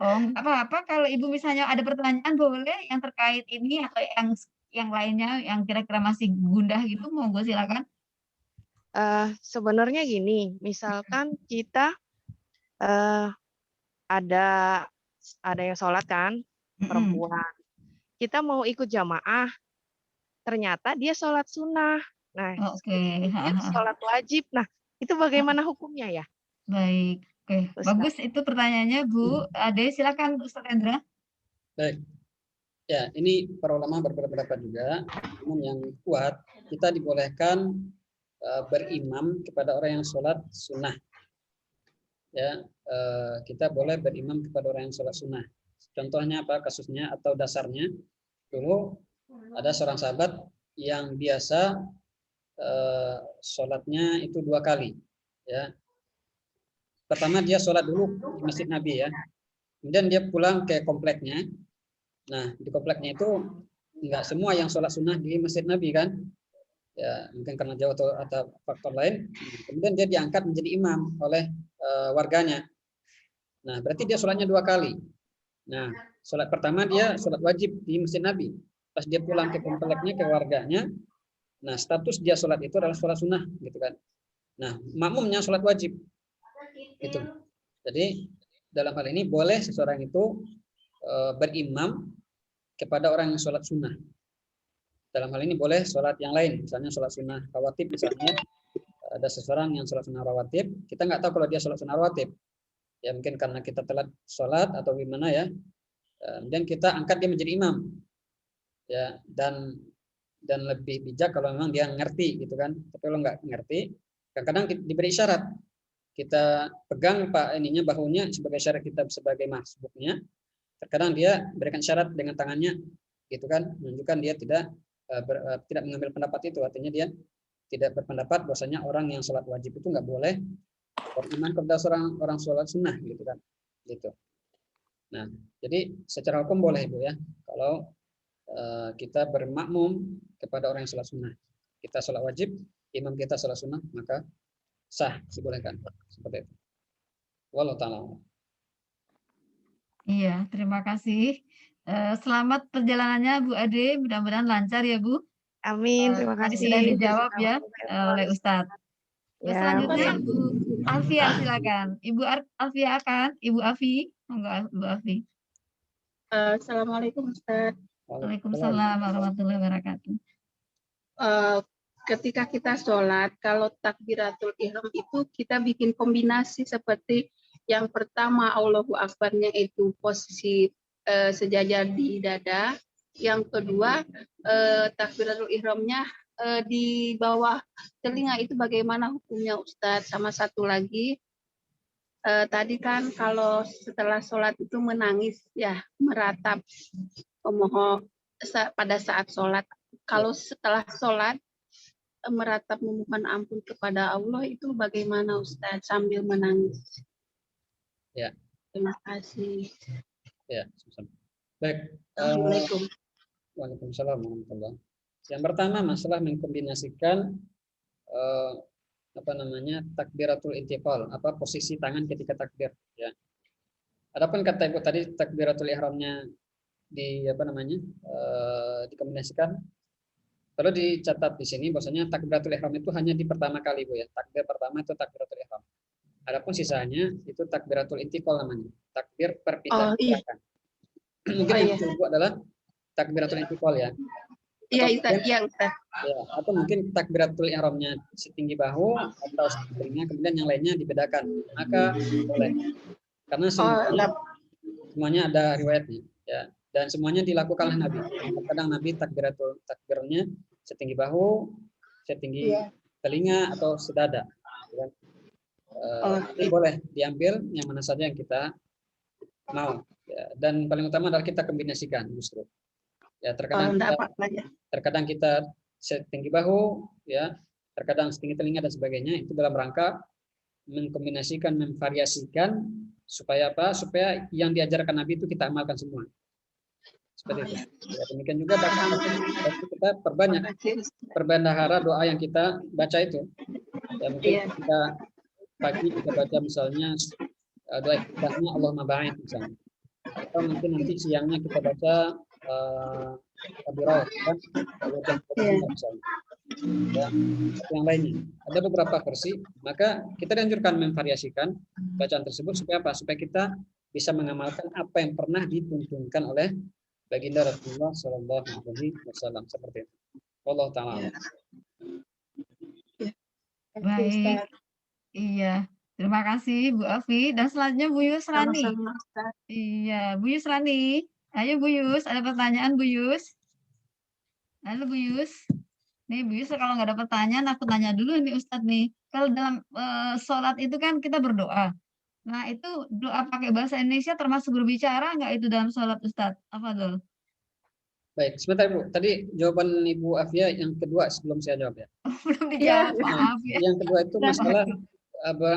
Oh, nggak apa-apa. Kalau Ibu misalnya ada pertanyaan boleh yang terkait ini atau yang lainnya yang kira-kira masih gundah gitu, monggo silakan. Sebenarnya gini, misalkan kita ada yang sholat kan, perempuan. Kita mau ikut jamaah, ternyata dia sholat sunnah. Nah, dia sholat wajib. Nah, itu bagaimana hukumnya ya? Baik. Oke, bagus itu pertanyaannya Bu Ade, silakan Ustaz Hendra. Baik. Ya, ini para ulama berbeda pendapat juga. Namun yang kuat, kita dibolehkan berimam kepada orang yang sholat sunnah. Ya, kita boleh berimam kepada orang yang sholat sunnah. Contohnya apa kasusnya atau dasarnya? Dulu ada seorang sahabat yang biasa sholatnya itu 2 kali. Ya. Pertama dia sholat dulu di Masjid Nabi ya. Kemudian dia pulang ke kompleknya. Nah, di kompleknya itu enggak semua yang sholat sunnah di Masjid Nabi kan. Ya, mungkin karena jauh atau faktor lain. Kemudian dia diangkat menjadi imam oleh warganya. Nah, berarti dia sholatnya 2 kali. Nah, sholat pertama dia sholat wajib di Masjid Nabi. Pas dia pulang ke kompleknya, ke warganya, nah status dia sholat itu adalah sholat sunnah, gitu kan. Nah, makmumnya sholat wajib. Gitu. Jadi dalam hal ini boleh seseorang itu berimam kepada orang yang sholat sunnah. Dalam hal ini boleh sholat yang lain, misalnya sholat sunnah rawatib, misalnya ada seseorang yang sholat sunnah rawatib, kita nggak tahu kalau dia sholat sunnah rawatib. Ya mungkin karena kita telat sholat atau gimana ya, dan kita angkat dia menjadi imam. Ya, dan lebih bijak kalau memang dia ngerti gitu kan. Tapi kalau nggak ngerti, kadang-kadang diberi isyarat. Kita pegang bahunya sebagai syarat kita sebagai masbuknya. Terkadang dia berikan syarat dengan tangannya, gitu kan, menunjukkan dia tidak mengambil pendapat itu. Artinya dia tidak berpendapat bahwasanya orang yang sholat wajib itu nggak boleh beriman kepada orang sholat sunnah, gitu kan, gitu. Nah, jadi secara hukum boleh Bu ya, kalau kita bermakmum kepada orang yang sholat sunnah. Kita sholat wajib, imam kita sholat sunnah, maka sah, dibolehkan seperti itu. Wallahu ta'ala. Iya, terima kasih. Selamat perjalanannya Bu Ade, mudah-mudahan lancar ya Bu. Amin. Terima Tadi kasih. sudah dijawab ya oleh Ustadz. Terus Ya, selanjutnya Ibu Alfia, silakan. Ibu Alfia akan, Ibu Afi, monggo Ibu Afi. Assalamualaikum Ustaz. Waalaikumsalam warahmatullahi wabarakatuh. Ketika kita sholat, kalau takbiratul ihram itu kita bikin kombinasi seperti yang pertama Allahu Akbarnya itu posisi sejajar di dada, yang kedua takbiratul ihramnya di bawah telinga, itu bagaimana hukumnya Ustadz? Sama satu lagi, tadi kan kalau setelah sholat itu menangis ya, meratap memohon pada saat sholat. Kalau setelah sholat meratap memohon ampun kepada Allah itu bagaimana Ustadz sambil menangis? Ya. Terima kasih. Ya, baik. Assalamualaikum. Waalaikumsalam warahmatullahi. Yang pertama masalah mengkombinasikan takbiratul intiqal, posisi tangan ketika takbir, ya. Adapun kata Ibu tadi takbiratul ihramnya dikombinasikan, perlu dicatat di sini bahwasanya takbiratul ihram itu hanya di pertama kali, Bu, ya. Takbir pertama itu takbiratul ihram. Adapun sisanya itu takbiratul intiqal namanya, takbir perpindahan gerakan. Mungkin yang Ibu adalah takbiratul intiqal, ya. Iya, Ustaz. Ya, atau mungkin takbiratul ihramnya setinggi bahu atau setinggi, kemudian yang lainnya dibedakan, maka boleh, karena semuanya ada riwayatnya, ya, dan semuanya dilakukan oleh Nabi. Kadang Nabi takbirnya setinggi bahu, setinggi telinga atau sedada, ya. Itu boleh diambil yang mana saja yang kita mau, ya. Dan paling utama adalah kita kombinasikan justru. Ya, terkadang kita setinggi bahu, ya, terkadang setinggi telinga dan sebagainya, itu dalam rangka mengkombinasikan, memvariasikan supaya apa? Supaya yang diajarkan Nabi itu kita amalkan semua. Seperti itu. Ya, demikian juga kita perbandahara doa yang kita baca itu. Ya, mungkin kita pagi kita baca misalnya doa ibadahnya Allahumma ba'id misalnya. Atau mungkin nanti siangnya kita baca Kabirah, kan? Misalnya. Ya, yang lainnya. Ada beberapa versi, maka kita dianjurkan memvariasikan bacaan tersebut supaya apa? Supaya kita bisa mengamalkan apa yang pernah dituntunkan oleh baginda Rasulullah Shallallahu Alaihi Wasallam, seperti itu. Allah Taala. Baik, iya. Terima kasih Bu Afi. Dan selanjutnya Bu Yusrani. Iya, Bu Yusrani. Ayo Bu Yus, ada pertanyaan Bu Yus? Halo Bu Yus. Nih Bu Yus, kalau nggak ada pertanyaan, aku tanya dulu nih Ustadz nih. Kalau dalam sholat itu kan kita berdoa. Nah itu doa pakai bahasa Indonesia termasuk berbicara nggak itu dalam sholat Ustadz? Apa tuh? Baik, sebentar Bu. Tadi jawaban Ibu Afia yang kedua sebelum saya jawab, ya. Belum dijawab, maaf ya. Yang kedua itu masalah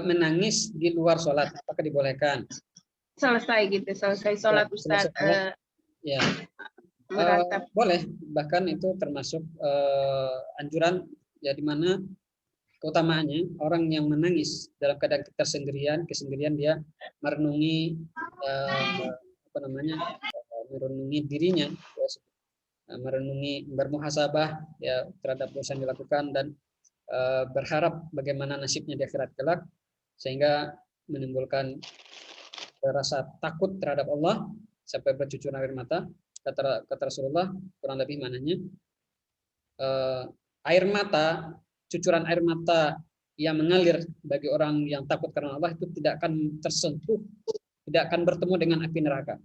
menangis di luar sholat, apakah dibolehkan? Selesai sholat Ustadz. Ya, boleh, bahkan itu termasuk anjuran, ya, di mana keutamaannya orang yang menangis dalam keadaan kesendirian dia merenungi merenungi dirinya, ya, merenungi, bermuhasabah, ya, terhadap dosa yang dilakukan dan berharap bagaimana nasibnya di akhirat kelak, sehingga menimbulkan rasa takut terhadap Allah sampai bercucuran air mata. Kata Rasulullah, kurang lebih mananya cucuran air mata yang mengalir bagi orang yang takut karena Allah itu tidak akan tersentuh, tidak akan bertemu dengan api neraka,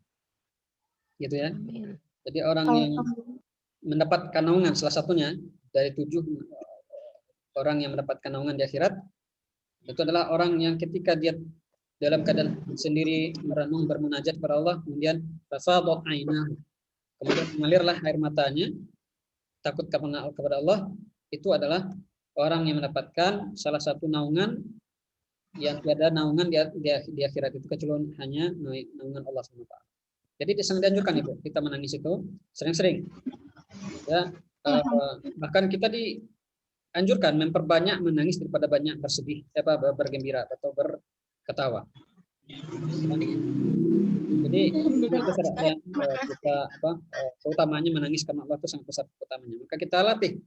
gitu ya. Jadi orang yang mendapatkan naungan, salah satunya dari 7 orang yang mendapatkan naungan di akhirat, itu adalah orang yang ketika dia dalam keadaan sendiri merenung, bermunajat kepada Allah, kemudian fafadat ainahu, kemudian mengalirlah air matanya, takut kepada Allah, itu adalah orang yang mendapatkan salah satu naungan yang tiada naungan di akhirat itu kecuali hanya naungan Allah SWT. Jadi sangat dianjurkan itu kita menangis itu sering-sering. Ya, bahkan kita dianjurkan memperbanyak menangis daripada banyak bersedih, bergembira atau berketawa. Jadi itu kita keutamanya menangis karena Allah itu sangat besar keutamanya. Maka kita latih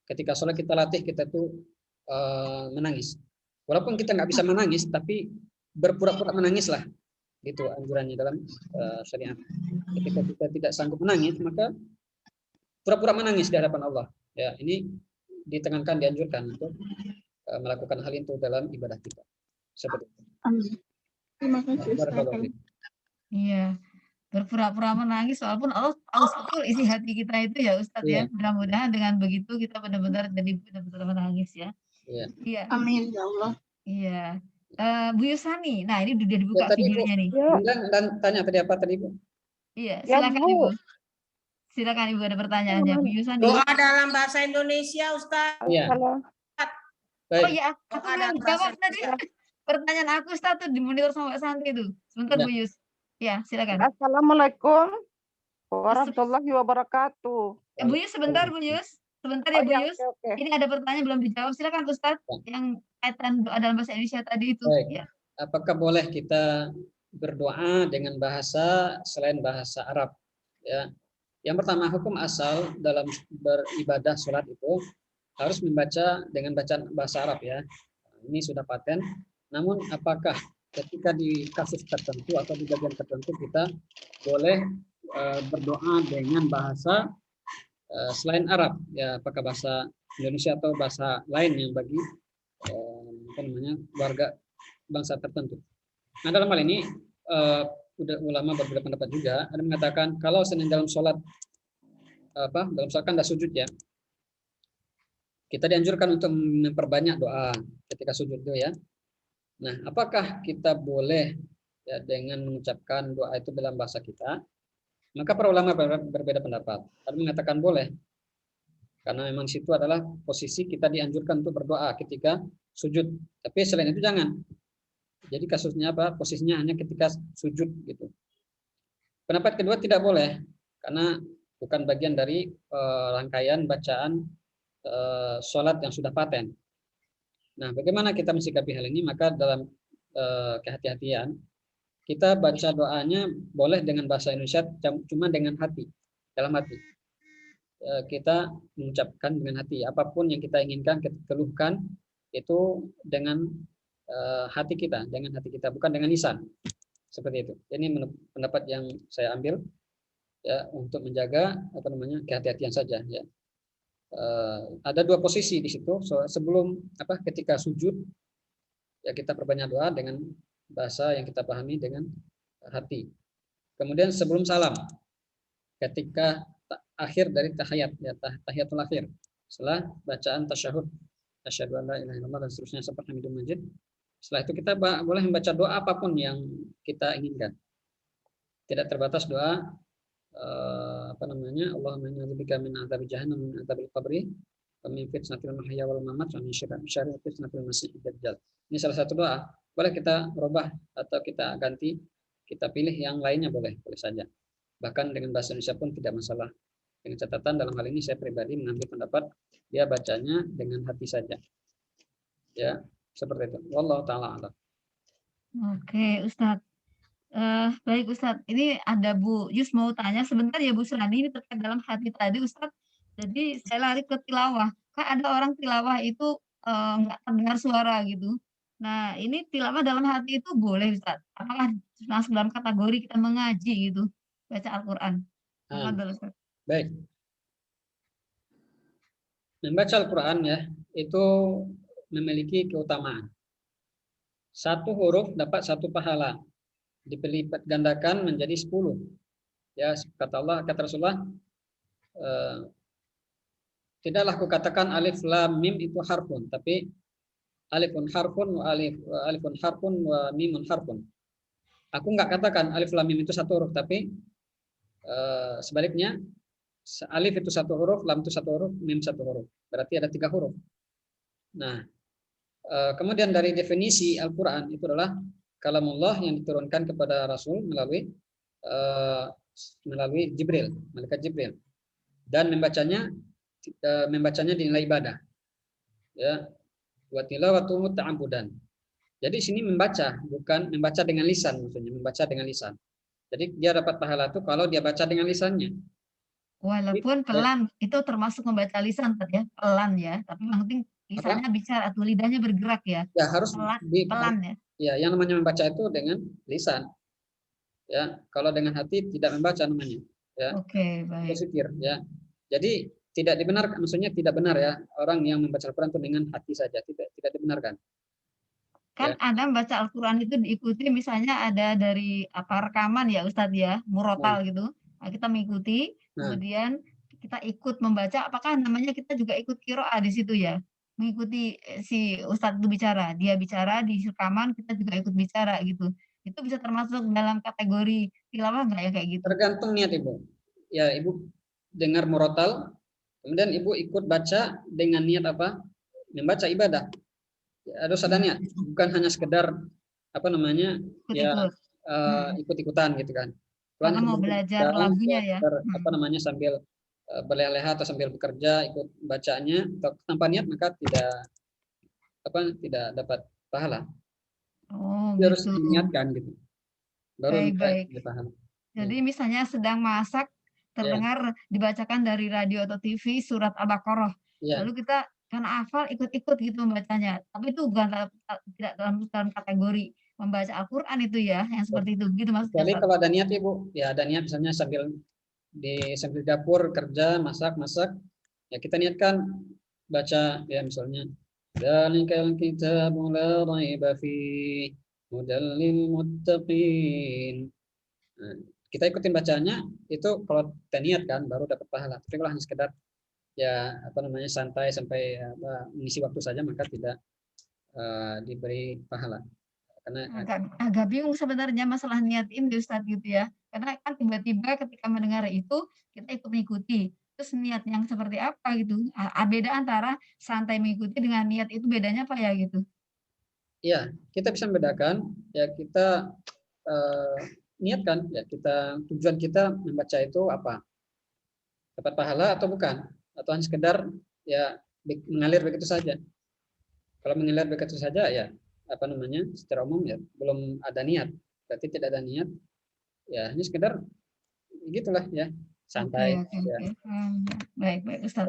ketika sholat kita latih kita tuh menangis. Walaupun kita nggak bisa menangis, tapi berpura-pura menangis lah, gitu anjurannya dalam syariat. Ketika kita tidak sanggup menangis, maka pura-pura menangis di hadapan Allah. Ya, ini ditekankan, dianjurkan untuk melakukan hal itu dalam ibadah kita. Seperti itu. Terima kasih Ustaz. Iya, berpura-pura menangis walaupun Allah tahu betul isi hati kita itu ya Ustadz ya. Mudah-mudahan dengan begitu kita benar-benar jadi benar-benar menangis ya. Iya. Amin ya Allah. Iya. Bu Yusani, nah ini udah dibuka videonya nih. Dan tanya tadi apa tadi Bu? Iya, silakan Ibu. Silakan Ibu, ada pertanyaannya Bu Yusani. Doa dalam bahasa Indonesia Ustaz. Iya. Oh iya, aku belum jawab tadi. Pertanyaan aku Ustaz tuh dimonitor sama Mbak Santi itu. Sebentar Bu Yus. Ya, silakan. Assalamualaikum warahmatullahi wabarakatuh. Bu Yus, sebentar Bu Yus. Sebentar ya Bu Yus. Ini ada pertanyaan belum dijawab. Silakan Ustaz yang kaitan doa dalam bahasa Indonesia tadi itu. Ya. Apakah boleh kita berdoa dengan bahasa selain bahasa Arab? Ya. Yang pertama, hukum asal dalam beribadah sholat itu harus membaca dengan bacaan bahasa Arab ya. Ini sudah paten. Namun apakah ketika di kasus tertentu atau di bagian tertentu kita boleh berdoa dengan bahasa selain Arab, ya apakah bahasa Indonesia atau bahasa lain yang bagi warga bangsa tertentu. Nah dalam hal ini ulama berbeda pendapat juga. Ada mengatakan kalau sedang dalam sholat dalam sholat kan ada sujud ya, kita dianjurkan untuk memperbanyak doa ketika sujud itu ya. Nah, apakah kita boleh ya dengan mengucapkan doa itu dalam bahasa kita? Maka para ulama berbeda pendapat. Ada mengatakan boleh, karena memang situ adalah posisi kita dianjurkan untuk berdoa ketika sujud. Tapi selain itu jangan. Jadi kasusnya apa? Posisinya hanya ketika sujud gitu. Pendapat kedua tidak boleh, karena bukan bagian dari rangkaian bacaan sholat yang sudah paten. Nah, bagaimana kita mensikapi hal ini? Maka dalam kehati-hatian, kita baca doanya boleh dengan bahasa Indonesia, cuma dengan hati, dalam hati. Kita mengucapkan dengan hati, apapun yang kita inginkan, kita keluhkan, itu dengan hati kita, bukan dengan lisan. Seperti itu. Ini pendapat yang saya ambil ya untuk menjaga kehati-hatian saja ya. Ada dua posisi di situ. Sebelum ketika sujud ya kita perbanyak doa dengan bahasa yang kita pahami dengan hati. Kemudian sebelum salam, ketika akhir dari tahiyat ya, tahiyatul akhir, setelah bacaan tasyahud, asyhadu an la ilaha illallah dan seterusnya sampai hamidum majid. Setelah itu kita boleh membaca doa apapun yang kita inginkan. Tidak terbatas doa Allahumma inni a'udzubika min adzabi jahannam min adzabil qabri wa min fitnatil mahya wal mamat wa min syarri fitnatil masiihid dajjal. Ini salah satu doa. Boleh kita rubah atau kita ganti, kita pilih yang lainnya boleh saja. Bahkan dengan bahasa Indonesia pun tidak masalah. Dengan catatan dalam hal ini saya pribadi mengambil pendapat dia bacanya dengan hati saja. Ya, seperti itu. Wallahu taala a'lam. Oke, Ustadz. Baik Ustadz, ini ada Bu Yus mau tanya sebentar ya Bu Surani, ini terkait dalam hati tadi Ustadz. Jadi saya lari ke tilawah. Kan ada orang tilawah itu nggak terdengar suara gitu. Nah ini tilawah dalam hati itu boleh Ustadz? Apakah masuk dalam kategori kita mengaji gitu, baca Al-Quran? Baik. Membaca Al-Quran ya, itu memiliki keutamaan. Satu huruf dapat satu pahala. Dilipat gandakan menjadi 10. Ya, kata Rasulullah, tidaklah kukatakan alif lam mim itu harfun, tapi alifun harfun wa alifun harfun wa mimun harfun. Aku nggak katakan alif lam mim itu satu huruf, tapi sebaliknya alif itu satu huruf, lam itu satu huruf, mim satu huruf. Berarti ada 3 huruf. Nah, kemudian dari definisi Al-Quran itu adalah kalamullah yang diturunkan kepada Rasul melalui Jibril, malaikat Jibril, dan membacanya dinilai ibadah. Ya, wa tilawatuhu ta'ambudan. Jadi sini membaca, bukan membaca dengan lisan, maksudnya membaca dengan lisan. Jadi dia dapat pahala itu kalau dia baca dengan lisannya. Walaupun pelan, itu termasuk membaca lisan tadi ya, pelan ya. Tapi yang penting lisannya bicara atau lidahnya bergerak ya. Ya harus pelan ya. Ya, yang namanya membaca itu dengan lisan. Ya, kalau dengan hati tidak membaca namanya. Ya. Oke, baik. Berpikir ya. Jadi tidak dibenarkan, maksudnya tidak benar ya orang yang membaca Al-Quran itu dengan hati saja, tidak dibenarkan. Kan ada membaca Al-Quran itu diikuti, misalnya ada dari apa rekaman ya Ustadz ya, murotal gitu. Nah, kita mengikuti, kemudian kita ikut membaca, apakah namanya kita juga ikut qiraah di situ ya? Mengikuti si Ustadz itu bicara, dia bicara di rekaman, kita juga ikut bicara gitu. Itu bisa termasuk dalam kategori tilawah nggak ya kayak gitu? Tergantung niat Ibu. Ya, Ibu dengar murotal, kemudian Ibu ikut baca dengan niat apa? Membaca ibadah. Ya, harus ada niat, bukan hanya sekedar apa namanya ikut-ikutan gitu kan. Karena mau belajar lagunya ya. Apa namanya sambil berleha-leha atau sambil bekerja ikut bacanya tanpa niat maka tidak dapat pahala. Oh, gitu. Harus diniatkan gitu. Baru baik. Pahala. Jadi misalnya sedang masak terdengar dibacakan dari radio atau TV surat Al-Baqarah. Lalu kita karena hafal ikut-ikut gitu membacanya. Tapi itu bukan tidak dalam kategori membaca Al-Quran itu ya, yang seperti itu gitu maksudnya. Kecuali kalau ada niat Ibu, ya ada niat misalnya sambil dapur kerja masak, ya kita niatkan baca ya misalnya Dzalikal kitabu la raiba fihi hudal lil muttaqin. Kita ikutin bacanya itu kalau kita niat kan baru dapat pahala. Tapi kalau hanya sekedar ya apa namanya santai sampai mengisi waktu saja maka tidak diberi pahala. Karena agak bingung sebenarnya masalah niat ini Ustadz gitu ya. Karena kan tiba-tiba ketika mendengar itu kita ikut mengikuti. Terus niat yang seperti apa gitu? Beda antara santai mengikuti dengan niat itu bedanya apa ya gitu? Iya, kita bisa membedakan ya kita niatkan ya tujuan kita membaca itu apa? Dapat pahala atau bukan? Atau hanya sekedar ya mengalir begitu saja. Kalau mengalir begitu saja ya apa namanya secara umum ya belum ada niat. Berarti tidak ada niat. Ya hanya sekedar gitulah ya santai. Oke. Baik Ustaz.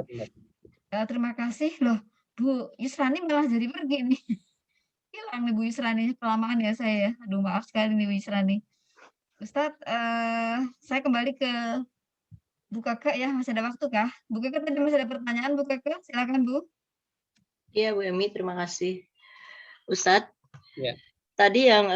Terima kasih loh Bu Yusrani malah jadi pergi nih. Hilang nih Bu Yusrani, kelamaan ya saya. Aduh maaf sekali nih Bu Yusrani. Ustadz, saya kembali ke Bu Keke ya, masih ada waktu kah? Bu Keke tadi masih ada pertanyaan Bu Keke, silakan Bu. Iya Bu Emi, terima kasih. Ustadz, Tadi yang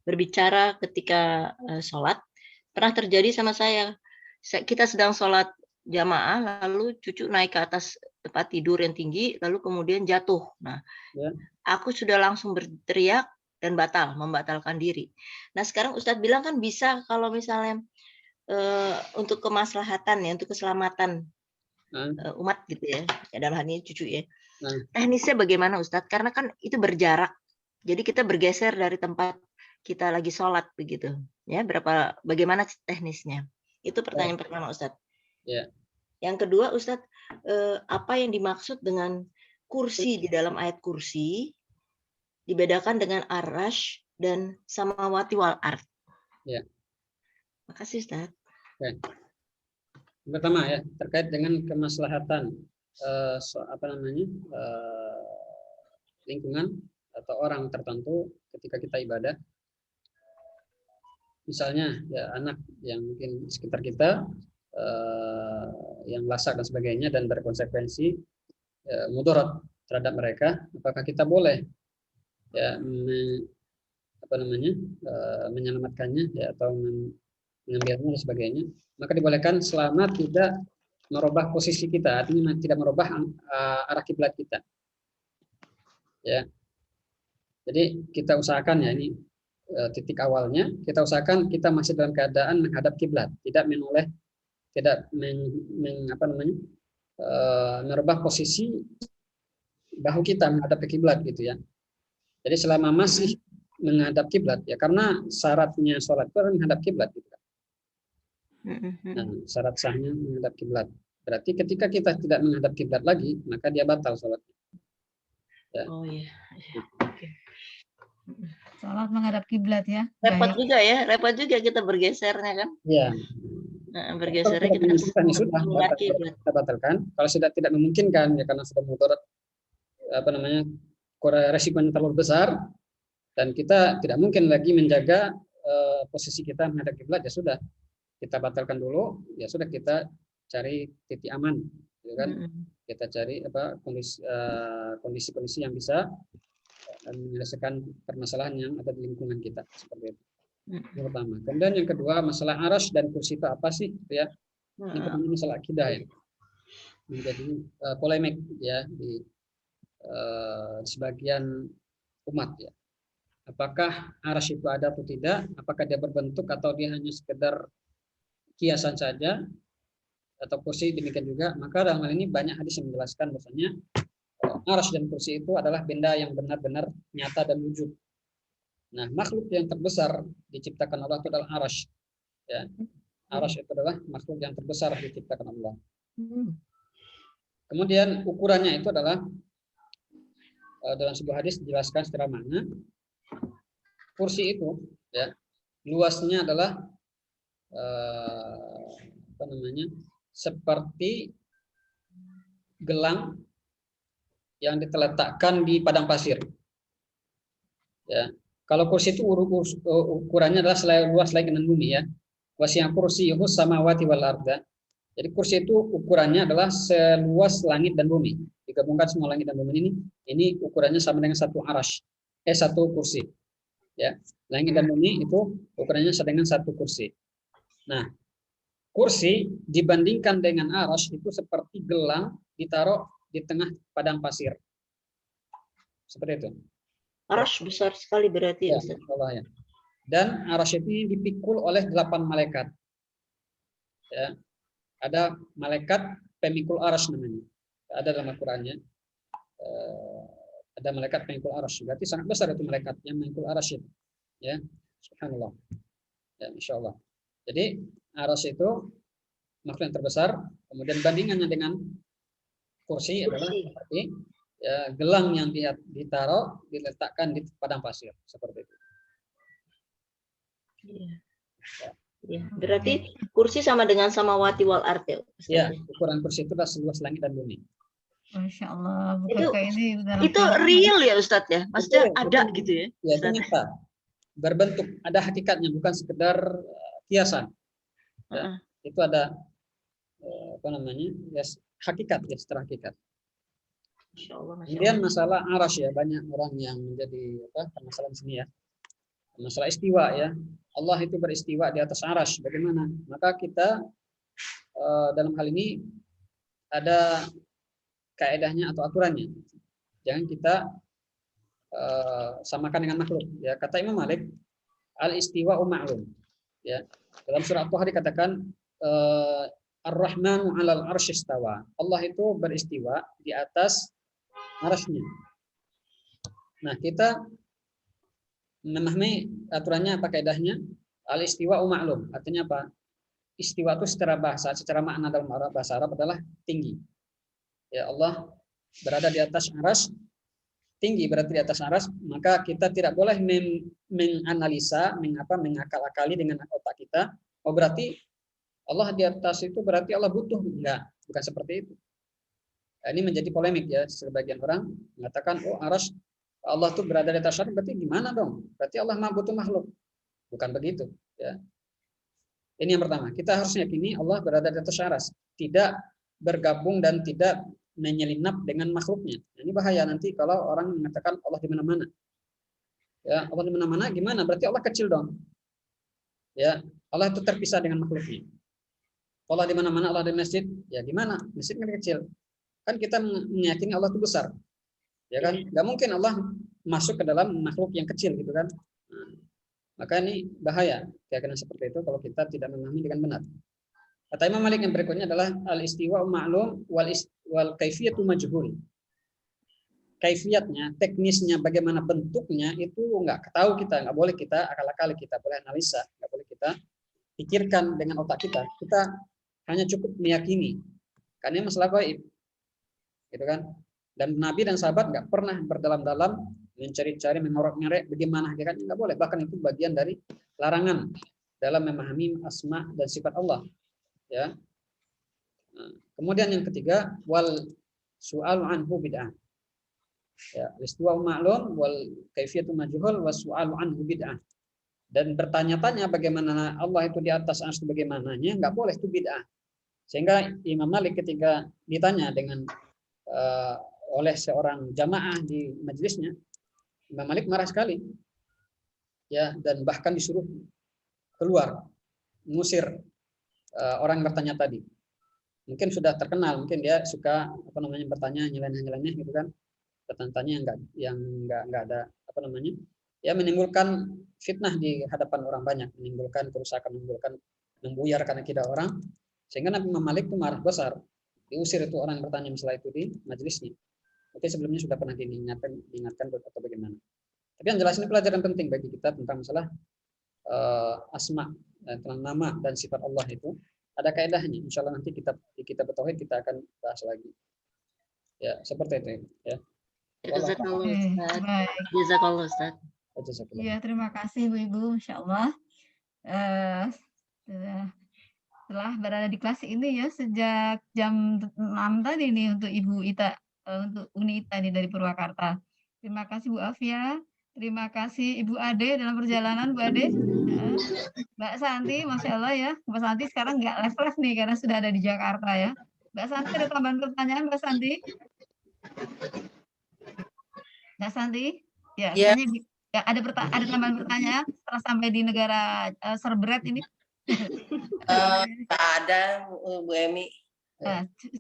berbicara ketika sholat, pernah terjadi sama saya. Kita sedang sholat jamaah, lalu cucu naik ke atas tempat tidur yang tinggi, lalu kemudian jatuh. Nah, aku sudah langsung berteriak dan membatalkan diri. Nah, sekarang Ustadz bilang kan bisa kalau misalnya untuk kemaslahatan ya, untuk keselamatan umat gitu ya, dalam hal ini cucu ya. Teknisnya bagaimana Ustadz? Karena kan itu berjarak. Jadi kita bergeser dari tempat kita lagi sholat begitu. Ya, bagaimana teknisnya? Itu pertanyaan pertama Ustadz. Yang kedua Ustadz, apa yang dimaksud dengan kursi di dalam ayat kursi dibedakan dengan ar-rash dan samawati wal ard? Makasih Ustadz. Pertama ya terkait dengan kemaslahatan lingkungan atau orang tertentu ketika kita ibadah, misalnya ya anak yang mungkin sekitar kita yang lasak dan sebagainya dan berkonsekuensi mudarat terhadap mereka, apakah kita boleh ya menyelamatkannya ya atau mengambilnya dan sebagainya? Maka dibolehkan selama tidak merubah posisi kita, artinya tidak merubah arah kiblat kita. Ya. Jadi kita usahakan ya ini titik awalnya, kita usahakan kita masih dalam keadaan menghadap kiblat, tidak merubah posisi bahu kita menghadap ke kiblat gitu ya. Jadi selama masih menghadap kiblat ya, karena syaratnya sholat itu adalah menghadap kiblat gitu. Nah, syarat sahnya menghadap kiblat. Berarti ketika kita tidak menghadap kiblat lagi, maka dia batal sholatnya. Ya. Oh iya. Sholat menghadap kiblat ya. Repot juga kita bergesernya kan? Iya. bergeser Kalau kita memungkinkan ya sudah kita batalkan. Kalau sudah tidak memungkinkan ya karena sudah mudarat resikonya terlalu besar dan kita tidak mungkin lagi menjaga posisi kita menghadap kiblat, ya sudah kita batalkan dulu, ya sudah kita cari titik aman, ya kan? Kita cari kondisi-kondisi yang bisa menyelesaikan permasalahan yang ada di lingkungan kita, seperti itu. Yang pertama. Kemudian yang kedua, masalah arash dan kursi itu apa sih, ya? Yang pertama masalah akidah ya. Menjadi polemik ya di sebagian umat ya. Apakah arash itu ada atau tidak? Apakah dia berbentuk atau dia hanya sekedar kiasan saja? Atau kursi demikian juga? Maka dalam hal ini banyak hadis yang menjelaskan bahwasanya arash dan kursi itu adalah benda yang benar-benar nyata dan wujud. Nah, makhluk yang terbesar diciptakan Allah itu adalah arash. Ya. Arash itu adalah makhluk yang terbesar diciptakan Allah. Kemudian ukurannya itu adalah dalam sebuah hadis dijelaskan secara makna. Kursi itu ya luasnya adalah seperti gelang yang diteletakkan di padang pasir. Ya, kalau kursi itu ukurannya adalah luas langit dan bumi ya. Wasi'a kursiyyuhu samawati wal arda. Jadi kursi itu ukurannya adalah seluas langit dan bumi. Digabungkan semua langit dan bumi ini ukurannya sama dengan satu arash, satu kursi. Ya, langit dan bumi itu ukurannya sama dengan satu kursi. Nah, kursi dibandingkan dengan arash itu seperti gelang ditaruh di tengah padang pasir. Seperti itu. Arash besar sekali berarti ya, Ustaz. Ya. Dan arash ini dipikul oleh 8 malaikat. Ya. Ada malaikat pemikul arash namanya. Ada dalam Al-Qur'annya. Ada malaikat pemikul arash. Berarti sangat besar itu malaikat yang memikul arash itu. Ya. Subhanallah. Ya, insyaallah. Jadi arash itu makhluk yang terbesar, kemudian bandingannya dengan kursi adalah seperti ya, gelang yang ditaruh diletakkan di padang pasir seperti itu. Ya, berarti kursi sama dengan samawati wal ardh. Ya, ukuran kursi itu adalah seluas langit dan bumi. Masya Allah. Itu real ya Ustadz ya? Maksudnya ada gitu ya? Ya, itu nyata. Berbentuk, ada hakikatnya, bukan sekedar kiasan. Ya, itu ada ya, hakikat ya, setelah hakikat. Kemudian masalah arash ya, banyak orang yang menjadi permasalahan sini ya. Masalah istiwa ya. Allah itu beristiwa di atas arash. Bagaimana? Maka kita dalam hal ini ada kaedahnya atau aturannya. Jangan kita samakan dengan makhluk. Ya, kata Imam Malik, al-istiwa'u ma'lum. Ya, dalam surah At-Taha dikatakan Ar-Rahmanu 'alal 'arsy istawa. Allah itu beristiwa di atas arasy-Nya. Nah, kita memahami aturannya apa kaidahnya? Al-istiwa'u ma'lum. Artinya apa? Istiwa itu secara bahasa, secara makna dalam bahasa Arab adalah tinggi. Ya, Allah berada di atas arasy, tinggi berarti di atas aras, maka kita tidak boleh menganalisa, mengakal-akali dengan otak kita. Oh, berarti Allah di atas itu berarti Allah butuh. Enggak, bukan seperti itu. Nah, ini menjadi polemik ya, sebagian orang mengatakan oh aras Allah tuh berada di atas aras, berarti gimana dong? Berarti Allah Maha butuh makhluk. Bukan begitu ya. Ini yang pertama, kita harus yakini Allah berada di atas aras, tidak bergabung dan tidak menyelinap dengan makhluknya. Ini bahaya nanti kalau orang mengatakan Allah di mana-mana. Ya, Allah di mana-mana gimana? Berarti Allah kecil dong. Ya, Allah itu terpisah dengan makhluknya. Allah di mana-mana, Allah di masjid, ya gimana? Masjid kan kecil. Kan kita meyakini Allah itu besar. Ya kan? Enggak mungkin Allah masuk ke dalam makhluk yang kecil gitu kan. Nah, maka ini bahaya keyakinan seperti itu kalau kita tidak memahami dengan benar. Kata Imam Malik yang berikutnya adalah al-istiwa ma'lum wal kaifiyatu majhul. Kaifiyatnya, teknisnya, bagaimana bentuknya itu enggak tahu kita, enggak boleh kita akal-akali, kita boleh analisa, enggak boleh kita pikirkan dengan otak kita. Kita hanya cukup meyakini. Karena ini masalah gaib. Gitu kan? Dan Nabi dan sahabat enggak pernah berdalam-dalam mencari-cari, mengorek-ngorek bagaimana hakikatnya, enggak boleh. Bahkan itu bagian dari larangan dalam memahami asma dan sifat Allah. Ya. Nah, kemudian yang ketiga, wal su'alu anhu bid'ah. Ya, istiwa ma'lum wal kaifiyatu majhul was su'alu anhu bid'ah. Dan bertanya-tanya bagaimana Allah itu di atas arsy bagaimananya, enggak boleh itu bid'ah. Sehingga Imam Malik ketika ditanya dengan oleh seorang jamaah di majelisnya, Imam Malik marah sekali. Ya, dan bahkan disuruh keluar, mengusir orang bertanya tadi. Mungkin sudah terkenal, mungkin dia suka bertanya nyeleneh-nyeleneh gitu kan. Bertanya yang enggak ada ya menimbulkan fitnah di hadapan orang banyak, menimbulkan kerusakan, membuyarkan akidah orang, sehingga Nabi Imam Malik itu marah besar, diusir itu orang bertanya masalah itu di majelisnya. Mungkin sebelumnya sudah pernah diingatkan atau bagaimana. Tapi yang jelas ini pelajaran penting bagi kita tentang masalah asma, tentang nama dan sifat Allah itu ada kaidahnya. Insya Allah nanti kita bertauhid kita akan bahas lagi. Ya, seperti itu ya. Jazakallah Ustaz. Jazakallah Ustaz. Ya, terima kasih Ibu-ibu, Insya Allah. Setelah berada di kelas ini ya sejak jam 6 tadi nih untuk Ibu Ita, untuk Uni Ita nih dari Purwakarta. Terima kasih Bu Afia, terima kasih Ibu Ade dalam perjalanan Bu Ade. Mbak Santi, Masya Allah ya, Mbak Santi sekarang nggak live nih karena sudah ada di Jakarta ya. Mbak Santi ada tambahan pertanyaan Mbak Santi? Mbak Santi? Ya, Ya. Ya, ada tambahan pertanyaan setelah sampai di negara Serbret ini? Ada Bu Emi.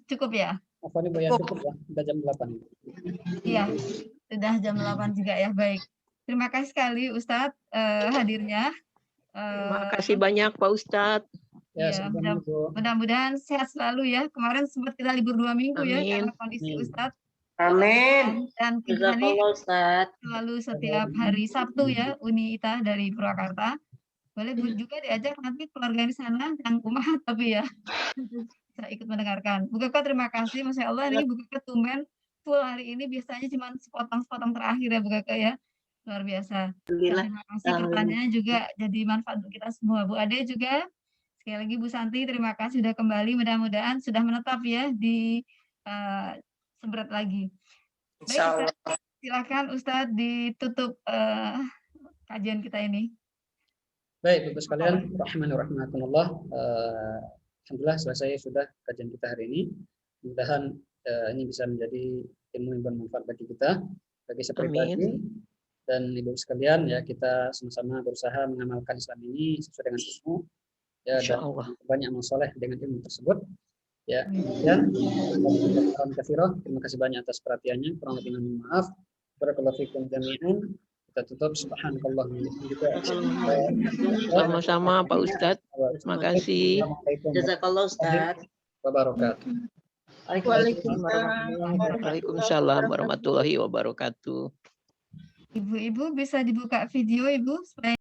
Cukup ya? Cukup ya, sudah jam 8. Iya, sudah jam 8 juga ya, baik. Terima kasih sekali Ustadz hadirnya. Terima kasih banyak Pak Ustadz. Ya, mudah-mudahan sehat selalu ya. Kemarin sempat kita libur 2 minggu ya karena kondisi Ustadz. Amin. Dan kita ini selalu setiap hari Sabtu ya, Uni Ita dari Purwakarta. Boleh juga diajak nanti keluarga di sana yang rumah tapi ya bisa ikut mendengarkan. Bu Kaka terima kasih, Masya Allah ini Bu Kaka tumben full hari ini, biasanya cuma sepotong-sepotong terakhir ya Bu Kaka ya, luar biasa. Terima kasih, pertanyaannya juga jadi manfaat untuk kita semua. Bu Ade juga sekali lagi Bu Santi terima kasih sudah kembali, mudah-mudahan sudah menetap ya di Serbret lagi. Baik Ustadz, silakan Ustadz ditutup kajian kita ini. Baik, Bapak sekalian, rahimahullah. Alhamdulillah selesai sudah kajian kita hari ini. Mudah-mudahan ini bisa menjadi ilmu yang bermanfaat bagi kita, bagi saya pribadi dan ibu sekalian ya, kita sama-sama berusaha mengamalkan Islam ini sesuai dengan ilmu ya, dan banyak amal soleh dengan ilmu tersebut. Ya, kemudian terima kasih banyak atas perhatiannya. Kurang lebih mohon maaf. Barakallahu fikum jami'an. Kita tutup. Subhanallah. Sama-sama Pak Ustadz. Terima kasih. Jazakallah Ustaz. Wabarakatuh. Waalaikumsalam warahmatullahi wabarakatuh. Ibu-ibu bisa dibuka video Ibu supaya